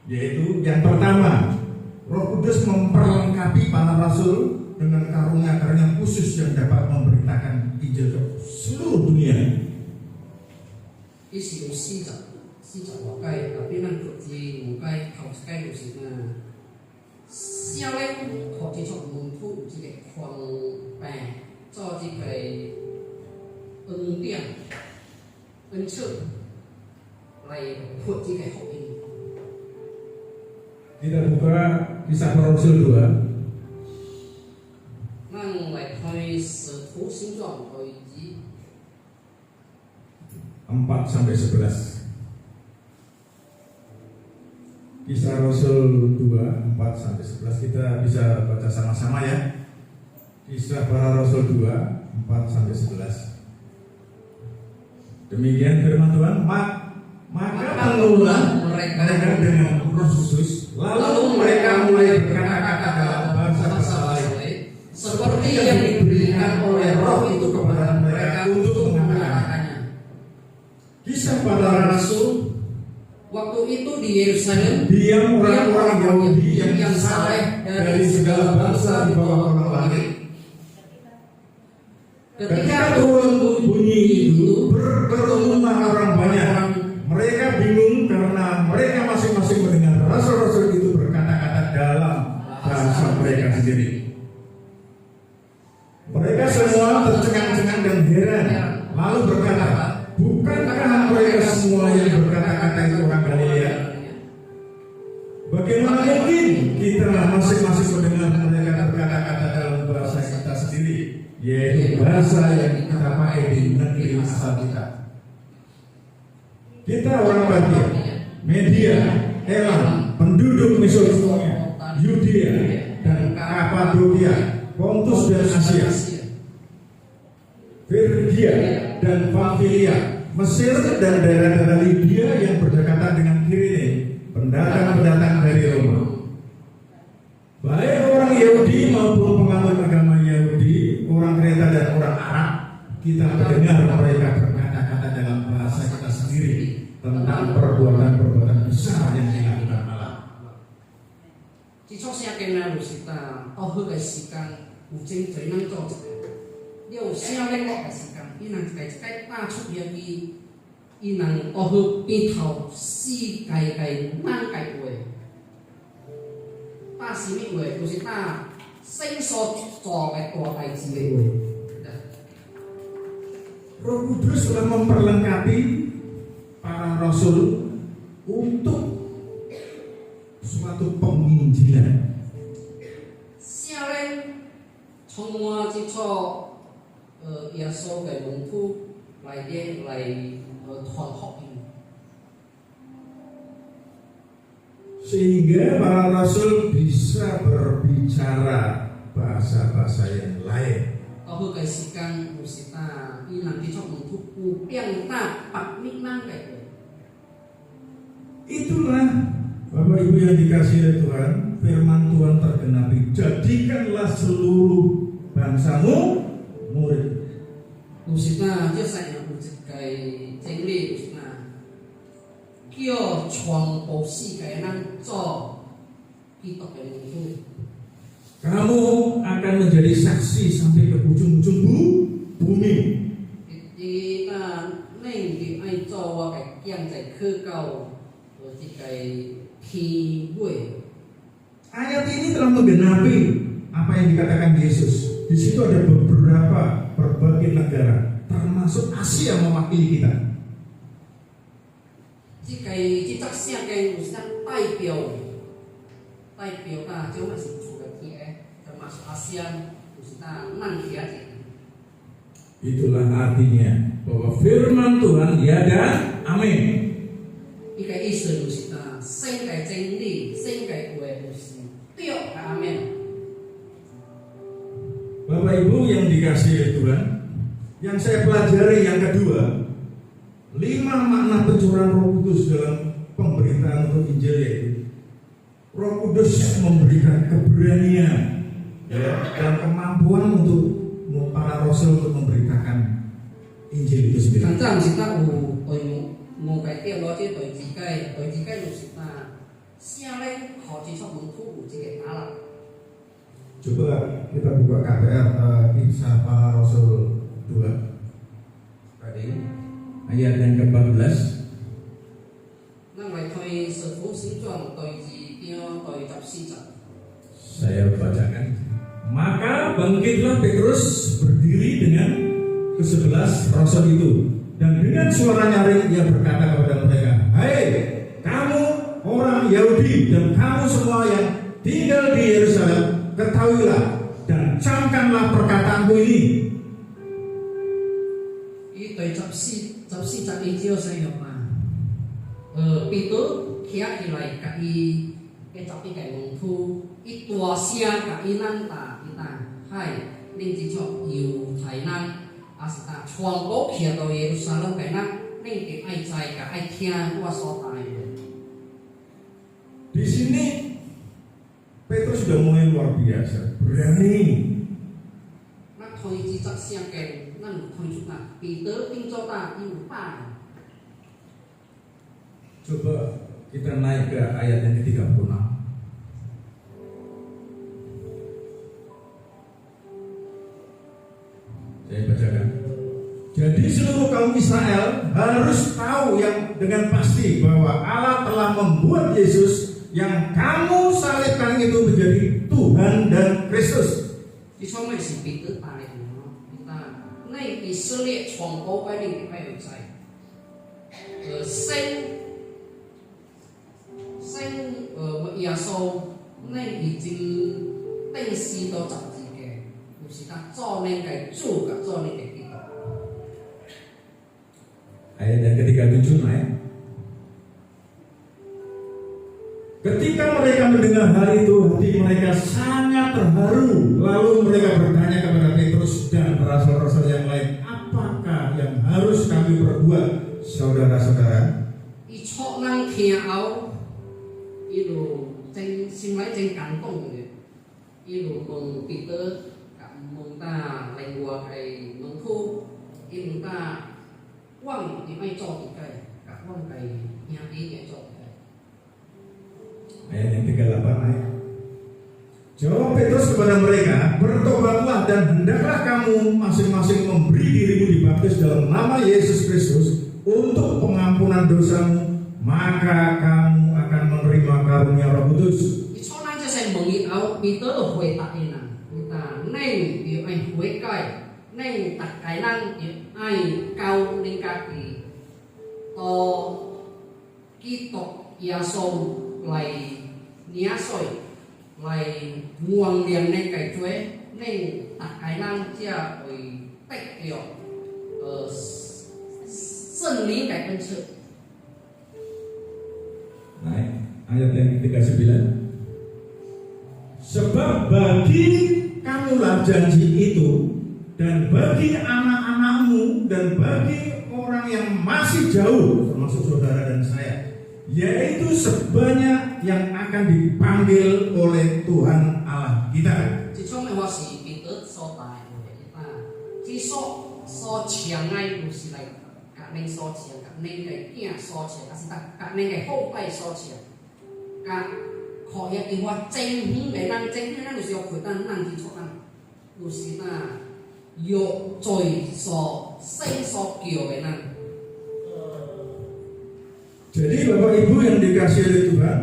Yaitu yang pertama, Roh Kudus memperlengkapi para rasul dengan karunia-karunia khusus yang dapat memberitakan Injil ke seluruh dunia.
一时有四十我計，特別能獨自唔計頭計有時啊，燒咧學住出門鋪自己狂病，做自己恩典恩賜嚟活自己學應。
Kita buka Kisah Para Rasul 2
咱嚟睇使徒行傳第
4 sampai 11. Kisah Rasul 2 4 sampai 11 kita bisa baca sama-sama ya. Kisah Para Rasul 2 4 sampai 11. Demikian firman Tuhan. Maka penuhlah mereka dengan Roh Kudus. Lalu mereka mulai berkata-kata dalam bahasa lain
seperti yang diberikan oleh Roh itu kepada mereka untuk mengatakannya.
Kisah Para Rasul.
Waktu itu di Yerusalem
Diam orang-orang Yahudi yang saleh dari segala bangsa di bawah kolong langit. Ketika turun bunyi itu, berkerumun orang banyak. Mereka bingung karena mereka masing-masing mendengar rasul-rasul itu berkata-kata dalam bahasa mereka sendiri. Mereka semua tercengang-cengang dan heran, lalu berkata, bukankah mereka semua yang berkata-kata itu orang Galilea? Bagaimana mungkin kita masing-masing mendengar mereka berkata-kata dalam bahasa kita sendiri, yaitu bahasa yang kita pakai di negeri asal kita? Kita orang Batia, Media, Elam, penduduk Mesopotamia, Yudea dan Kapadokia, Pontus dan Asia, Frigia dan Pamfilia, Mesir dan daerah-daerah Libya yang berdekatan dengan Kirene, pendatang-pendatang dari Roma. Baik orang Yahudi maupun penganut agama Yahudi, orang Kreta dan orang Arab, kita mendengar mereka berkata-kata dalam bahasa kita sendiri tentang perbuatan-perbuatan besar yang dilakukan Allah.
基礎性嘅呢，就是當到好嘅時間，有真濟人做一個，你有啥咧惡嘅時間，伊人一個打出去，伊人到好邊頭死界難界話，打什麼話？就是打聖所做嘅大代志嘅話。
Roh Kudus telah memperlengkapi para rasul untuk suatu penginjilan.
啥咧充滿這個耶穌嘅門徒來傳福音，
Sehingga para rasul bisa berbicara bahasa-bahasa yang lain.
到好嘅時間，有時打伊人這個門徒有變打白米難嘅話。
Itulah Bapak Ibu yang dikasihi oleh Tuhan, firman Tuhan tergenapi. Jadikanlah seluruh bangsamu murid.
有時打即係有一個真理，有時打叫全部世界人做基督嘅門徒。
Kamu akan menjadi saksi sampai ke ujung-ujung bumi.
伊那恁嘅愛做我嘅經濟去到即個天尾。
Ayat ini telah menggenapi apa yang dikatakan Yesus. Di situ ada beberapa berbagai negara, termasuk Asia mewakili kita.
即個聖經有時代表大種係是主嘅體嘅，termasuk ASEAN 有時咱其他啲。
Itulah artinya bahwa firman Tuhan ya dan amin.
呢個意思就是世界真理、世界話就是對嘅阿們。
Bapak Ibu yang dikasihi oleh Tuhan, yang saya pelajari yang kedua, 5 makna pencurahan Roh Kudus dalam pemberitaan untuk Injil yaitu Roh Kudus memberikan keberanian dan kemampuan untuk para rasul untuk memberitakan Injil itu sendiri.
常常是咱有無解掉落去對自己就是啥咧，何止出門徒有一個打啦。
Coba kita buka KPR Kisah Para Rasul 2 tadi ayat yang ke-14.
咱來看使徒行傳第2章第14節。
Saya bacakan. Maka bangkitlah Petrus berdiri dengan ke-11 rasul itu, dan dengan suara nyaring ia berkata kepada mereka, "Hai kamu orang Yahudi dan kamu semua yang tinggal di Yerusalem, ketahuilah dan camkanlah perkataanku ini."
伊第14節伊只有使用嘛，彼得企起來，甲伊嘅十幾個門徒，伊大聲甲伊咱打，嗨，恁這種猶太人，也是打全部去到耶路撒冷嘅人，恁就愛知甲愛聽我所帶嘅。
Di sini Petrus sudah mulai luar biasa, berani.
咱看這節聖經，咱有看出啦，彼得變做打伊有打。
Coba kita naik ke ayat yang ke-36. Saya bacakan. Jadi seluruh kaum Israel harus tahu yang dengan pasti bahwa Allah telah membuat Yesus yang kamu salibkan itu menjadi Tuhan dan Kristus.
呢種咪是彼得打嚟嘅咯，你以色列全部嘅人係有在，耶穌，你已經定死到十字嘅，就是他做你嘅主，甲做你嘅基督。
Ayat yang ke-37 naik. Ketika mereka mendengar hal itu, hati mereka sangat terharu. Lalu mereka bertanya kepada Petrus dan rasul-rasul yang lain, apakah yang harus kami perbuat? saudara-saudara,
伊初人听后，伊就真心内真感动嘅，伊就问彼得，甲问他另外嘅门徒，伊问他，阮点爱做啲嘅，甲阮嘅兄弟嘅做嘅。
ayat yang 38 ayat. Jawab Petrus kepada mereka, bertobatlah dan hendaklah kamu masing-masing memberi dirimu dibaptis dalam nama Yesus Kristus untuk pengampunan dosamu, maka kamu akan menerima karunia Roh Kudus.
伊初人即係問以後，彼得就回答伊啦，但恁要愛悔改，恁大家人要愛教恁家己，到基督耶穌嚟領水。 來原諒恁嘅罪，恁大家人才會得到聖靈嘅恩賜。
Naik ayat yang 39. Sebab bagi kamulah janji itu, dan bagi anak-anakmu, dan bagi orang yang masih jauh, termasuk saudara dan saya, yaitu sebanyak yang akan dipanggil oleh Tuhan Allah kita.
這種嘅話是彼得所帶嘅，即所強嘅就是嚟甲恁所強，甲恁嘅囝所強，還是甲恁嘅後輩所強，甲可以嘅話正遠嘅人，正遠人就是要佢等人去錯人，就是有罪所生所叫嘅人。
Jadi Bapak Ibu yang dikasihi oleh Tuhan,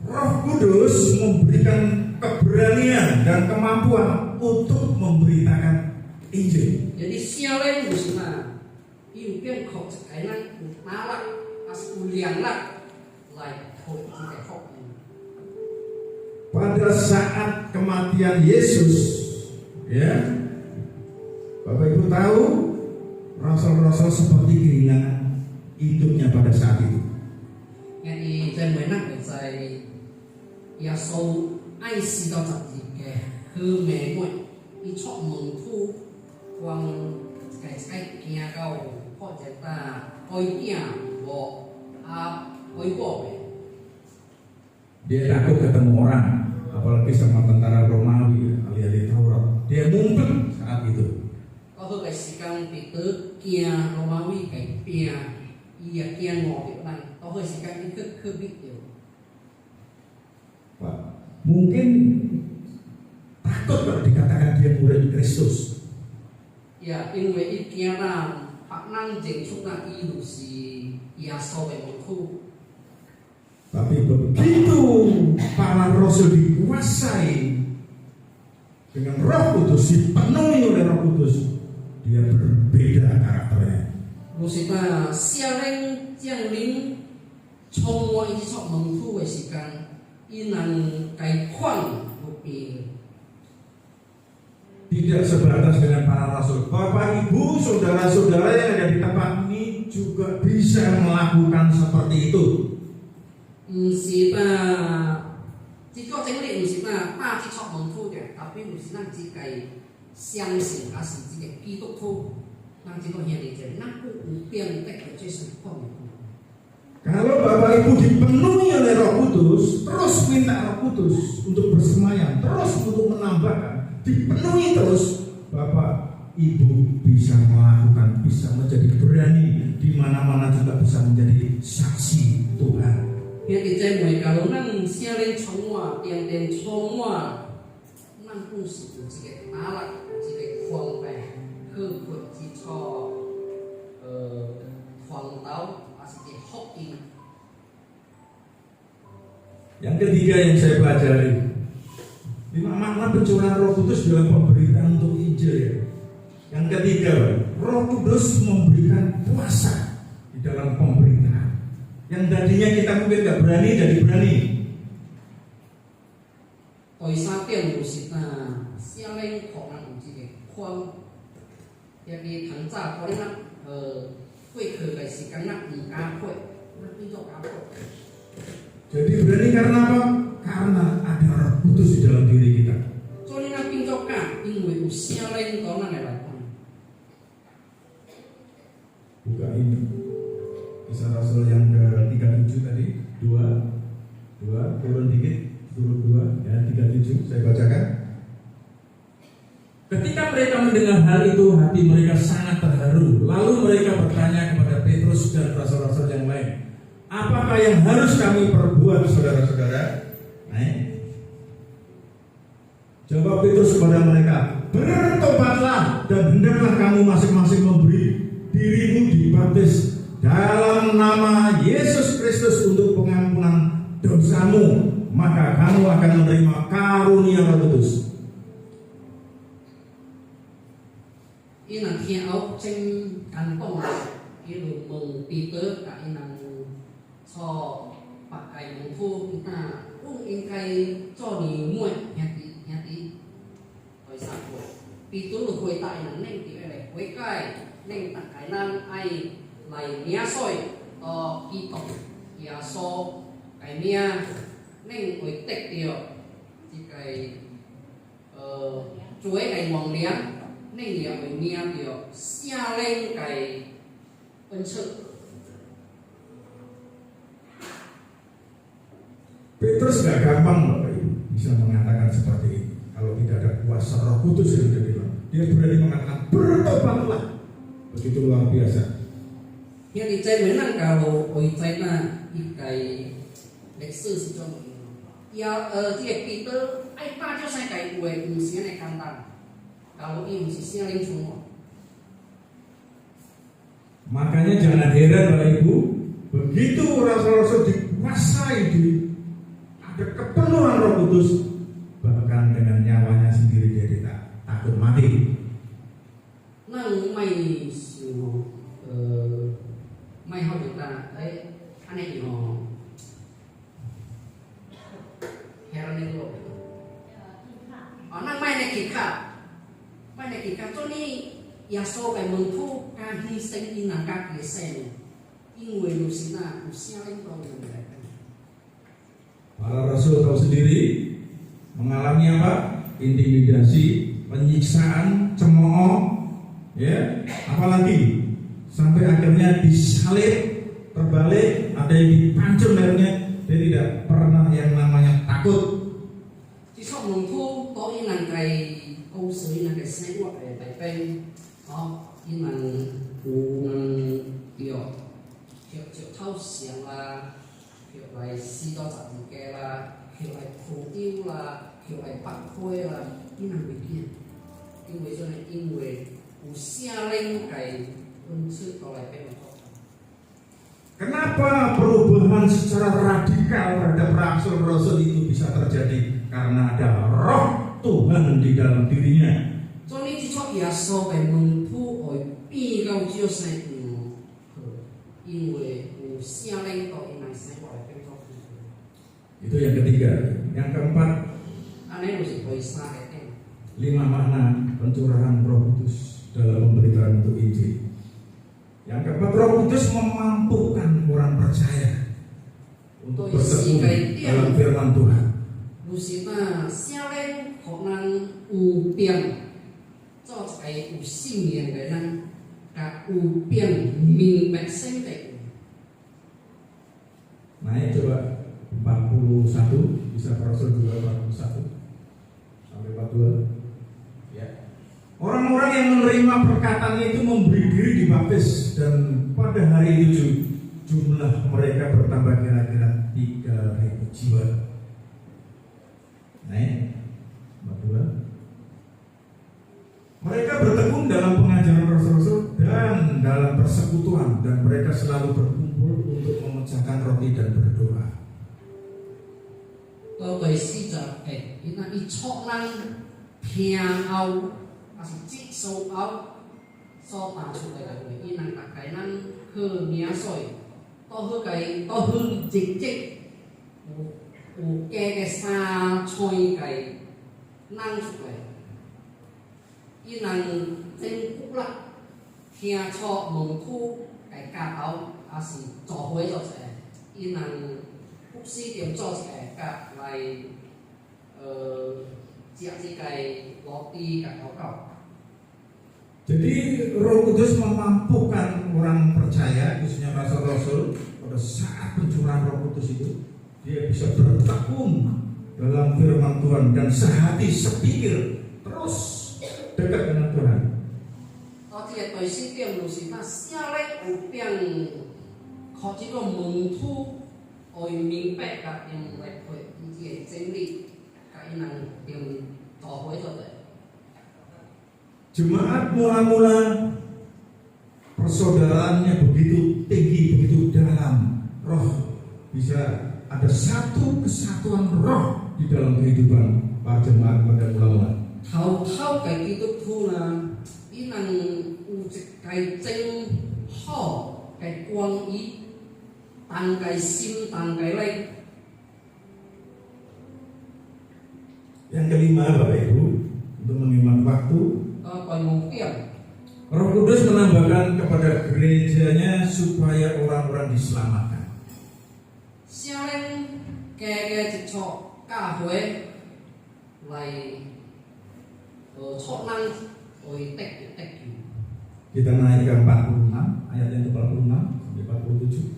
Roh Kudus memberikan keberanian dan kemampuan untuk memberitakan Injil.
Jadi siapa就是嘛，有變學一個人有打力，還是有量力來傳這個福音。
Pada saat kematian Yesus, ya, Bapak Ibu tahu, rasul-rasul seperti kehilangan hidupnya pada saat itu.
Jadi在每那個在耶穌愛死到十字架，佢妹妹，伊出門徒，光個驚到破隻大愛囝無愛過嘅。
Dia takut ketemu orang, apalagi sama tentara Romawi, ahli-ahli Taurat. Dia ngumpet saat itu.
嗰個時間彼得驚羅馬威嘅病，伊也驚餓着人。 嗰個時間伊去逼掉。
Pak, mungkin takut kalau dikatakan dia murid Kristus.
Ya, 因為伊驚人，別人認出那伊就是耶穌嘅門徒。
Tapi begitu para rasul dikuasai dengan Roh Kudus, dipenuhi oleh Roh Kudus, dia berbeda karakternya.
就是那聖靈降臨，充滿伊出門徒嘅時間，伊能改款有變。
Tidak sebatas dengan para rasul. Bapak, Ibu, saudara-saudara yang ada di tempat ini juga bisa melakukan seperti itu.
唔是那，這個整理唔是那大基礎門徒嘅，特別唔是咱自己相信，還是自己基督徒，咱這個兄弟姐妹，咱不有變得嘅最是方面。
Kalau Bapak Ibu dipenuhi oleh Roh Kudus, terus minta Roh Kudus untuk bersemayam, terus untuk menambahkan, dipenuhi terus, Bapak Ibu bisa melakukan, bisa menjadi berani di mana-mana juga bisa menjadi saksi Tuhan.
兄弟姐妹，假如咱聖靈充滿，點點充滿，咱不是有一個打力，一個防備，去活基礎，傳道，還是一個福音。
Yang ketiga yang saya pelajari, lima makna pencurahan Roh Kudus dalam pemberitaan untuk Injil ya. Yang ketiga, Roh Kudus memberikan kuasa di dalam pemberitaan. Yang tadinya kita mungkin gak berani jadi berani.
第三點就是聖靈可能有一個寬，因為通早可能過去嘅時間咱唔敢過，咱變做敢過。
Jadi berani karena apa? Karena ada Roh Kudus di dalam diri kita.
所以咱變做敢，因為有聖靈到咱嘅內邊。
Buka ini. Kisah Rasul yang ke-37 tadi, 2 turun dikit, turun 2 ya, 37 saya bacakan. Ketika mereka mendengar hal itu, hati mereka sangat terharu. Lalu mereka bertanya kepada Petrus dan rasul-rasul yang lain, apakah yang harus kami perbuat, saudara-saudara? Jawab Petrus kepada mereka, bertobatlah dan hendaklah kamu masing-masing memberi dirimu dibaptis dalam nama Yesus Kristus untuk pengampunan dosamu, maka kamu akan menerima karunia Roh Kudus.
Inang thiên ốc trên căn công này, ilu mừng Peter cả inang cho bạc cái mong thu chúng ta cũng in cái cho đi muội nhát đi rồi sao rồi Peter được hồi tại nắng nên thì này với cái nên tặng cái năng ai lại mía soi kỳ tổng ya so cái mía nên với tịch điều thì cái chuối cái mong liếng nên là mình nghe điều xa lên cái ân sự.
Petrus gak gampang Bapak Ibu bisa mengatakan seperti ini kalau tidak ada kuasa Roh Kudus yang ada di dalam. Dia berani mengatakan bertobatlah, begitu luar biasa.
Hiện thì chơi mấy lần cầu hồi chơi là cái lịch sử sẽ cho mình. Ya thì Peter anh ta cho sai cái quầy cùng xí này căng tăng. Kalau ini mesti sialing semua.
Makanya jangan heran Bapak Ibu, begitu rasul-rasul dikuasai, ada kepenuhan Roh Kudus, bahkan dengan nyawanya sendiri dia tidak takut mati.
Nang mày mày học chúng ta đấy, anh này nó heran itu loh. Nang mày này kỹ khả. Bây giờ thì các chỗ này ya so cái mừng thu ca hy sinh in là các cái sen in người lu sina usia lain tahun yang mereka.
Para rasul tahu sendiri mengalami apa? Intimidasi, penyiksaan, cemooh, ya, apalagi sampai akhirnya disalib, terbalik, ada yang dipancung lehernya. Dia tidak pernah yang namanya takut.
Chỉ sau mừng thu có in là cái câu sử là cái sáng hoặc là bài bên đó in là kiểu thâu xiềng là kiểu lại xí đó chặt gì kê là kiểu lại thủ tiêu là kiểu lại bắt khôi là in là người kia in người cho này in người usia lên cái quân sự đó lại bên đó.
Kenapa perubahan secara radikal terhadap rasul-rasul itu bisa terjadi? Karena ada Roh Tuhan di dalam dirinya.
Cho nên chỉ cho Yesu cái mừng thu ở bi cao chiếu sáng in người usia lên đó in này sáng gọi bên đó.
Itu yang ketiga. Yang keempat,
Aneh mesti bisa itu.
5 makna pencurahan Roh Kudus dalam pemberitaan untuk Injil. Yang keempat, Roh Kudus memampukan orang percaya untuk bertekun dalam firman Tuhan.
Lusina sia lên khả năng ủ biện cho cái ủ sinh niệm cái năng cả ủ biện mình bệnh sinh vậy.
Naik coba 41 bisa Rasul 2:41 sampai 42. Ya. Orang-orang yang menerima perkataan itu memberi diri dibaptis dan pada hari itu jumlah mereka bertambah kira-kira 3.000 jiwa. Naik 42. Mereka bertekun dalam pengajaran Rasul-Rasul dan dalam persekutuan, dan mereka selalu berkumpul untuk memecahkan roti dan berdoa.
Tôi thấy si chợ cái là ít chọn năng thiang ao, là chỉ sâu ao, so tàng số cái người ít năng cả cái năng hư mía sỏi, to hư dịch dịch, cái xa trôi cái năng số cái, ít năng trên cúc lắc, thiang cho mông thu cái cà áo, là chỉ trò huế cho sẽ, ít năng phúc sĩ điểm cho sẽ cả lại chỉ cái lót đi cả áo cọc
Jadi Roh Kudus memampukan orang percaya, khususnya rasul-rasul, pada saat pencurahan Roh Kudus itu dia bisa bertekun dalam firman Tuhan dan sehati sepikir terus dekat dengan Tuhan.
我这个对圣经就是他写咧有变，靠这个门徒会明白甲因来配伊这个真理，甲因人用教会做的。
Jemaat mula-mula persaudaraannya begitu tinggi, begitu dalam. Roh bisa ada satu kesatuan roh di dalam kehidupan para jemaat pada mula-mula.
头嘅基督徒呢，伊人有一个真好嘅光意，同嘅心，同嘅力。
Yang kelima, Bapak Ibu, untuk menghemat waktu,
個目標。
Roh Kudus menambahkan kepada gerejanya supaya orang-orang diselamatkan.
聖靈嘅一撮教會嚟撮人為得救。
Kita naik ke 46, ayat yang ke-46 sampai 47.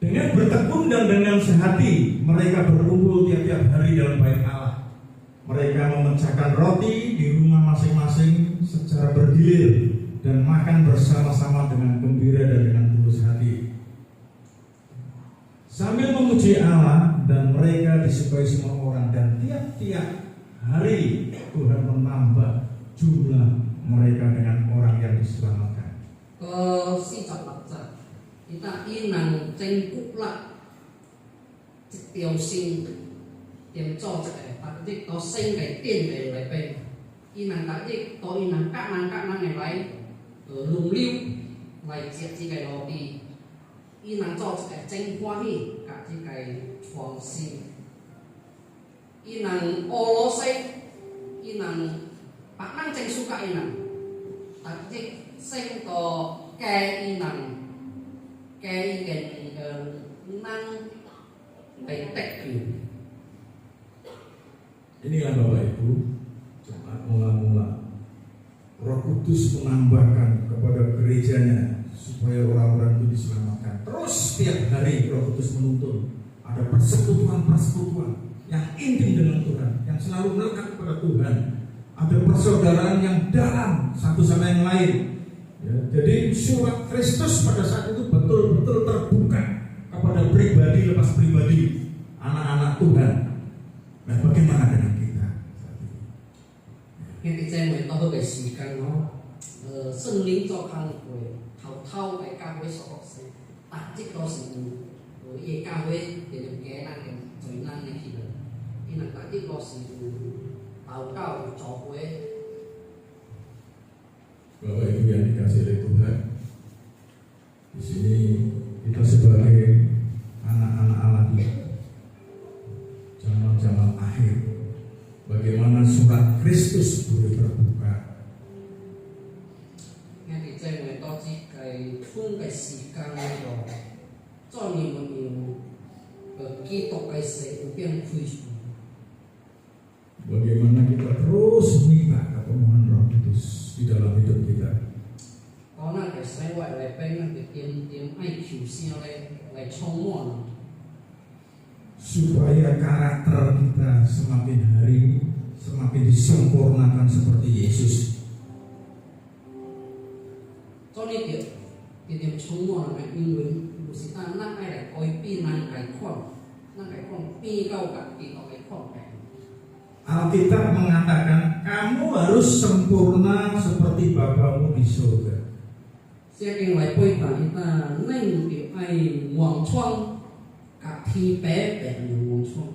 Dengan bertekun dan dengan sehati mereka berkumpul tiap-tiap hari dalam bait Allah. Mereka memecahkan roti di rumah masing-masing secara bergilir dan makan bersama-sama dengan gembira dan dengan tulus hati. Sambil memuji Allah dan mereka disukai semua orang dan tiap-tiap hari Tuhan menambah jumlah mereka dengan orang yang diselamatkan.
46節，kita inang真骨力，一條線點做一個，特別到新嘅電嘅裏邊，伊能特別到伊能各人嘅來輪流來接這個羅地，伊能做一個真歡喜，甲這個創新，伊能俄羅斯，伊能別人真屬甲伊能，特別升到嘅伊能。 cái năng về tách quyền.
Inilah Bapak Ibu, jemaat mula-mula Roh Kudus menambahkan kepada gerejanya supaya orang-orang itu diselamatkan. Terus setiap hari Roh Kudus menuntun ada persekutuan-persekutuan yang intim dengan Tuhan, yang selalu melekat kepada Tuhan. Ada persaudaraan yang dalam satu sama yang lain. Ya, jadi surat Kristus pada saat itu betul-betul terbuka kepada pribadi lepas pribadi anak-anak Tuhan. Nah, bagaimana dengan kita saat ini?
Hiện tại trên mình có cái gì cái nó sinh linh cho khăn của thâu cái ca với số học sinh đặt chức đó sự với cái ca với để được cái năng cái trời năng này thì được thì là đặt chức đó sự tàu cao cho với.
Bapak Ibu yang dikasih oleh Tuhan, di sini kita sebagai anak-anak Allah di zaman-zaman akhir, bagaimana surat Kristus boleh terbuka.
Hiện tại trên mình có chỉ cái thung cái gì cái này rồi cho mình Kitô cái sự biến Kristus.
Bagaimana kita terus minta kepenuhan Roh Kudus di dalam hidup kita.
Có năng cái sai ngoại lại bên năng cái tiêm ai chịu xe lại trong mòn.
Supaya karakter kita semakin hari semakin disempurnakan seperti Yesus.
Cho nên cái tiêm trong mòn là in với một sự ta năng ai lại coi pin năng cái khoản pi cao cả thì có cái khoản cái.
Alkitab mengatakan kamu harus sempurna seperti Bapamu di surga.
Sẽ cái lại quay vào chúng ta nên cái ai hoàng chuông cả thi bé bé như hoàng chuông.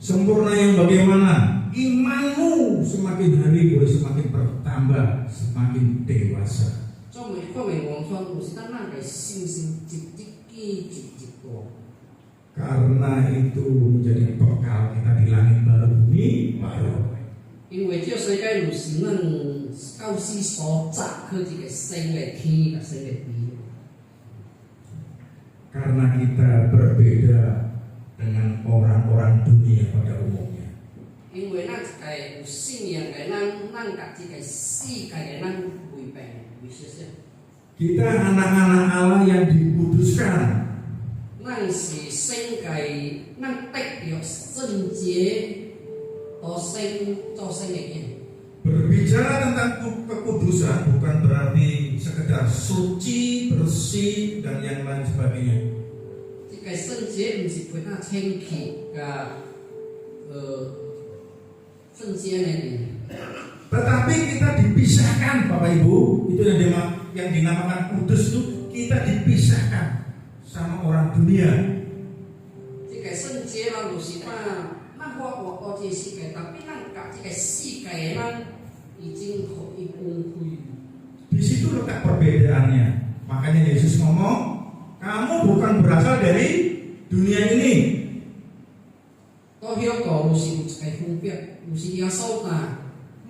Sempurna yang bagaimana? Imanmu semakin hari boleh semakin bertambah, semakin dewasa.
Cho mình có mình hoàng chuông một sự ta năng cái sinh chích tổ.
Karena itu menjadi bekal kita di langit baru bumi baru.
因為這世界有時能教師所摘佢自己生嘅天嘅生嘅地。
Karena kita berbeda dengan orang-orang dunia pada umumnya.
因为咱个有信仰个，咱家己个世界个，咱违背为实实。
Kita anak-anak Allah yang dikuduskan.
咱是生个，咱得着圣洁，和生做生个嘢。
Berbicara tentang kekudusan bukan berarti sekedar suci, bersih dan yang lain sebagainya.
这个圣洁唔是陪咱清气噶，圣洁呢？
Tetapi kita dipisahkan, Bapak Ibu, itu yang dinamakan kudus itu kita dipisahkan sama orang dunia.
这个圣洁啦，就是咱活这世界，tapi咱甲这个世界咱已经互伊分开。
Di situ letak perbedaannya. Makanya Yesus ngomong, kamu bukan berasal dari dunia ini.
到遐个就是有一个分别，就是耶稣呐。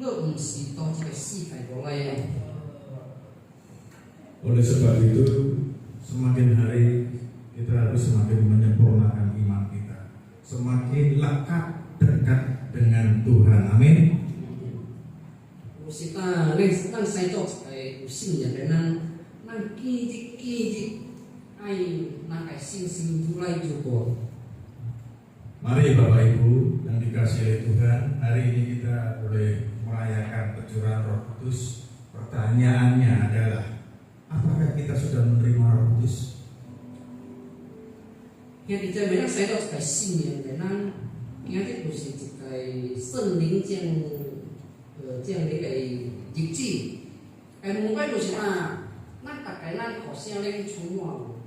lu mesti tahu jika sifat boleh.
Oleh sebab itu, semakin hari kita harus semakin menyempurnakan iman kita, semakin lekat dekat dengan Tuhan. Amin.
Kita nang saya tahu有信仰的nang kiri ai nang ai sing mulai juga.
Mari Bapak Ibu yang dikasihi oleh Tuhan, hari ini kita boleh merayakan pencurahan Roh Kudus. Pertanyaannya adalah, apakah kita sudah menerima Roh Kudus?
Yang kita memang saya tahu sebagai信仰的人，今日就是一个圣灵这样的一个日子。目标就是咱大家咱互圣灵充满。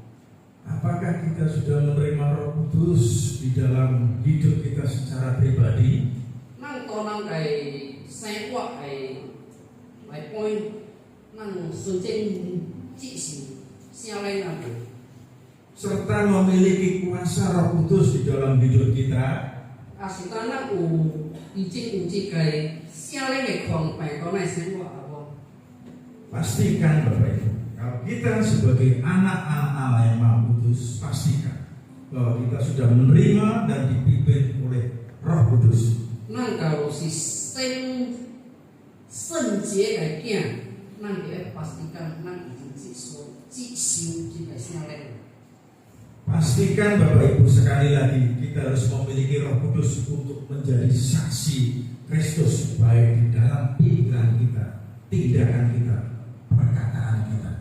Apakah kita sudah menerima Roh Kudus di dalam hidup kita secara pribadi?
咱都能个生活来point，咱顺正接受圣灵啊，
serta memiliki kuasa Roh Kudus di dalam hidup kita.
啊是咱已经有这个圣灵的狂病，讲咱生活啊无？
Pastikan Bapak Ibu, kalau kita sebagai anak-anak Allah yang Maha Kudus, pastikan bahwa kita sudah menerima dan dipimpin oleh Roh Kudus.
咱假如是圣洁的囝，咱就要pastikan咱已经接受这个圣灵。
Pastikan Bapak Ibu sekali lagi kita harus memiliki Roh Kudus untuk menjadi saksi Kristus baik di dalam pikiran kita, tindakan kita, perkataan kita,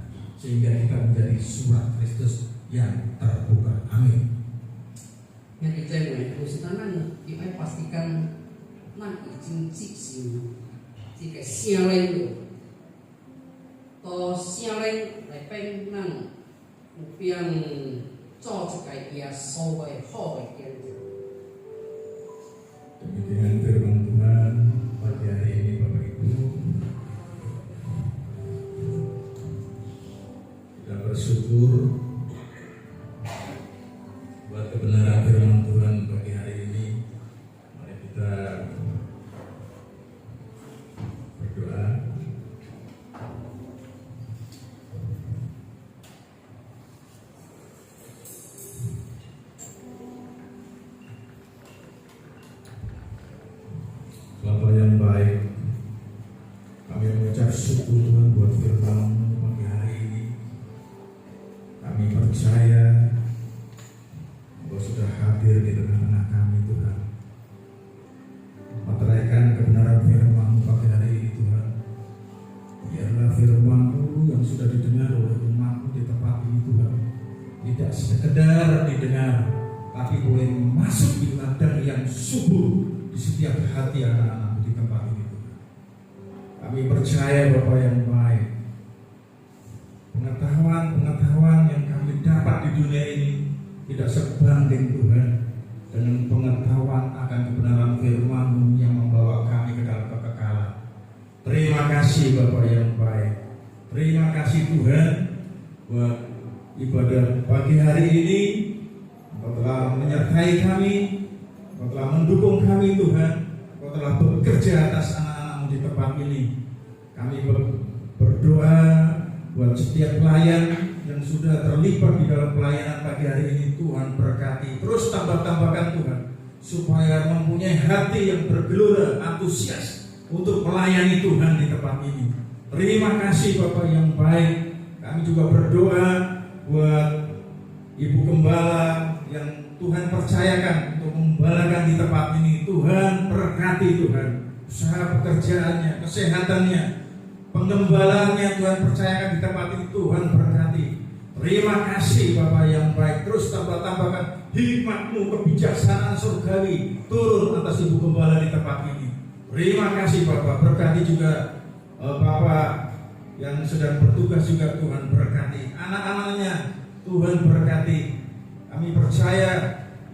sehingga kita menjadi surat Kristus yang terbuka. Amin.
Yang kita harus kita pastikan咱已经接受这个圣灵，到圣灵来变咱有变。 做一个耶稣的好的见证。
Demikian firman Tuhan pagi hari ini Bapak Ibu. Kita bersyukur buat kebenaran firman Tuhan pagi hari ini. Mari kita berdoa. Bapa yang baik, kami mengucap syukur Tuhan buat firman pagi hari ini. Kami percaya bahwa sudah hadir di tengah-tengah kami Tuhan. Meteraikan kebenaran firman pagi hari ini Tuhan. Biarlah firman-Mu yang sudah didengar oleh umat-Mu di tempat ini Tuhan, tidak sekedar didengar, tapi boleh masuk di ladang yang subur di setiap hati anak-anak di tempat ini. Kami percaya Bapa yang baik, pengetahuan yang kami dapat di dunia ini tidak sebanding Tuhan dengan pengetahuan akan kebenaran firman-Mu yang membawa kami ke dalam kekekalan. Terima kasih Bapa yang baik. Terima kasih Tuhan buat ibadah pagi hari ini. Engkau telah menyertai kami, Engkau telah mendukung kami Tuhan, Engkau telah bekerja atas anak-anak-Mu di tempat ini. Kami berdoa buat setiap pelayan yang sudah terlibat di dalam pelayanan pagi hari ini. Tuhan berkati, terus tambahkan Tuhan, supaya mempunyai hati yang bergelora, antusias untuk melayani Tuhan di tempat ini. Terima kasih Bapak yang baik. Kami juga berdoa buat Ibu Gembala yang Tuhan percayakan untuk membalakan di tempat ini. Tuhan berkati Tuhan, usaha pekerjaannya, kesehatannya, penggembalaannya Tuhan percayakan di tempat ini. Tuhan berkati. Terima kasih Bapak yang baik. Terus tambahkan hikmat-Mu, kebijaksanaan surgawi turun atas Ibu Gembala di tempat ini. Terima kasih Bapak. Berkati juga Bapak yang sedang bertugas juga, Tuhan berkati. Anak-anaknya Tuhan berkati. Kami percaya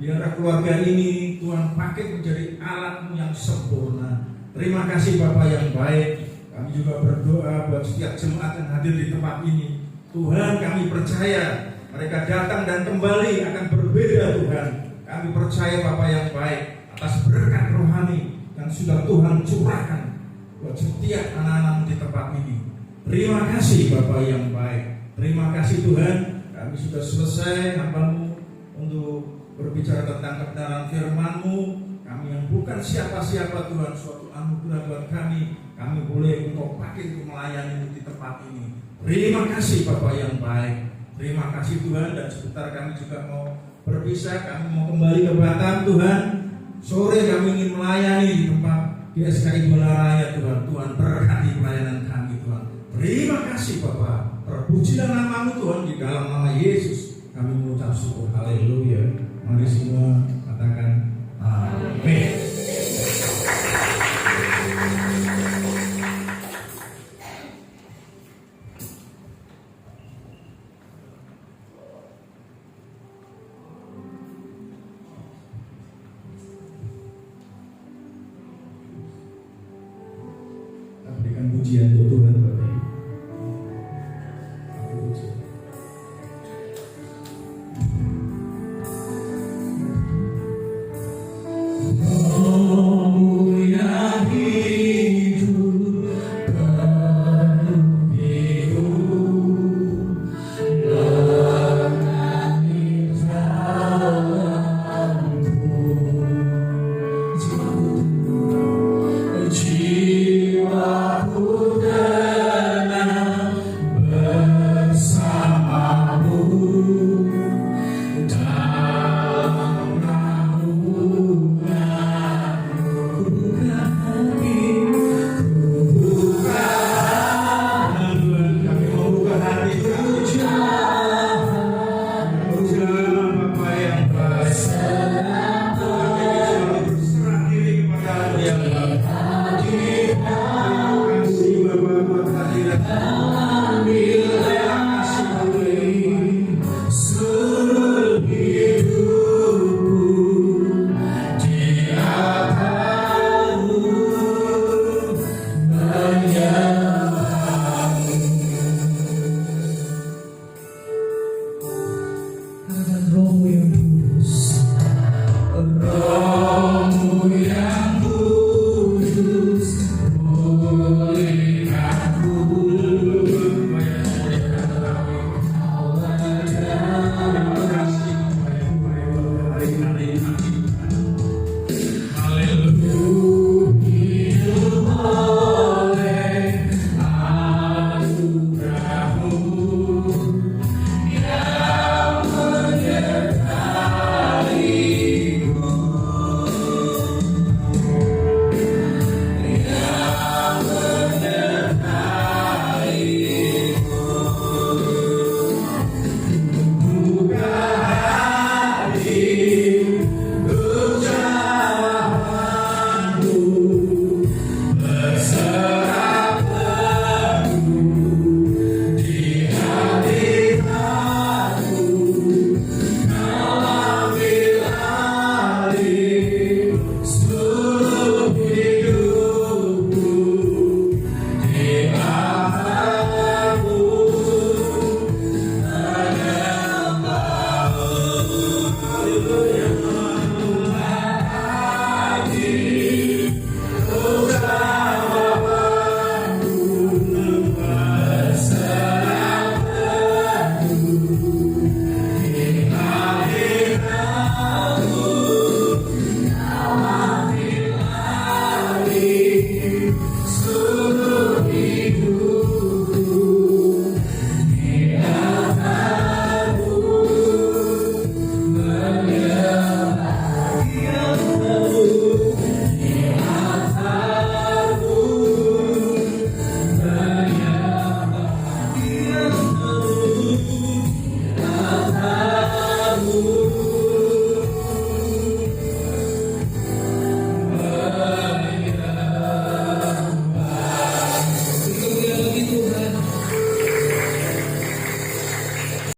biarlah keluarga ini Tuhan pakai menjadi alat-Mu yang sempurna. Terima kasih Bapak yang baik. Kami juga berdoa buat setiap jemaat yang hadir di tempat ini. Tuhan, kami percaya mereka datang dan kembali akan berbeda Tuhan. Kami percaya Bapak yang baik atas berkat rohani yang sudah Tuhan curahkan buat setiap anak-anak di tempat ini. Terima kasih Bapak yang baik. Terima kasih Tuhan. Kami sudah selesai hamba-Mu untuk berbicara tentang kebenaran firman-Mu. Kami yang bukan siapa-siapa Tuhan, suatu anugerah buat kami. Kami boleh untuk pakai untuk melayani di tempat ini. Terima kasih Bapak yang baik. Terima kasih Tuhan. Dan sebentar kami juga mau berpisah. Kami mau kembali ke Batam Tuhan. Sore kami ingin melayani di tempat GSKI Bola Raya Tuhan. Tuhan berkati pelayanan kami Tuhan. Terima kasih Bapak. Terpujilah nama-Mu Tuhan. Di dalam nama Yesus kami mengucap syukur. Haleluya. Mari semua katakan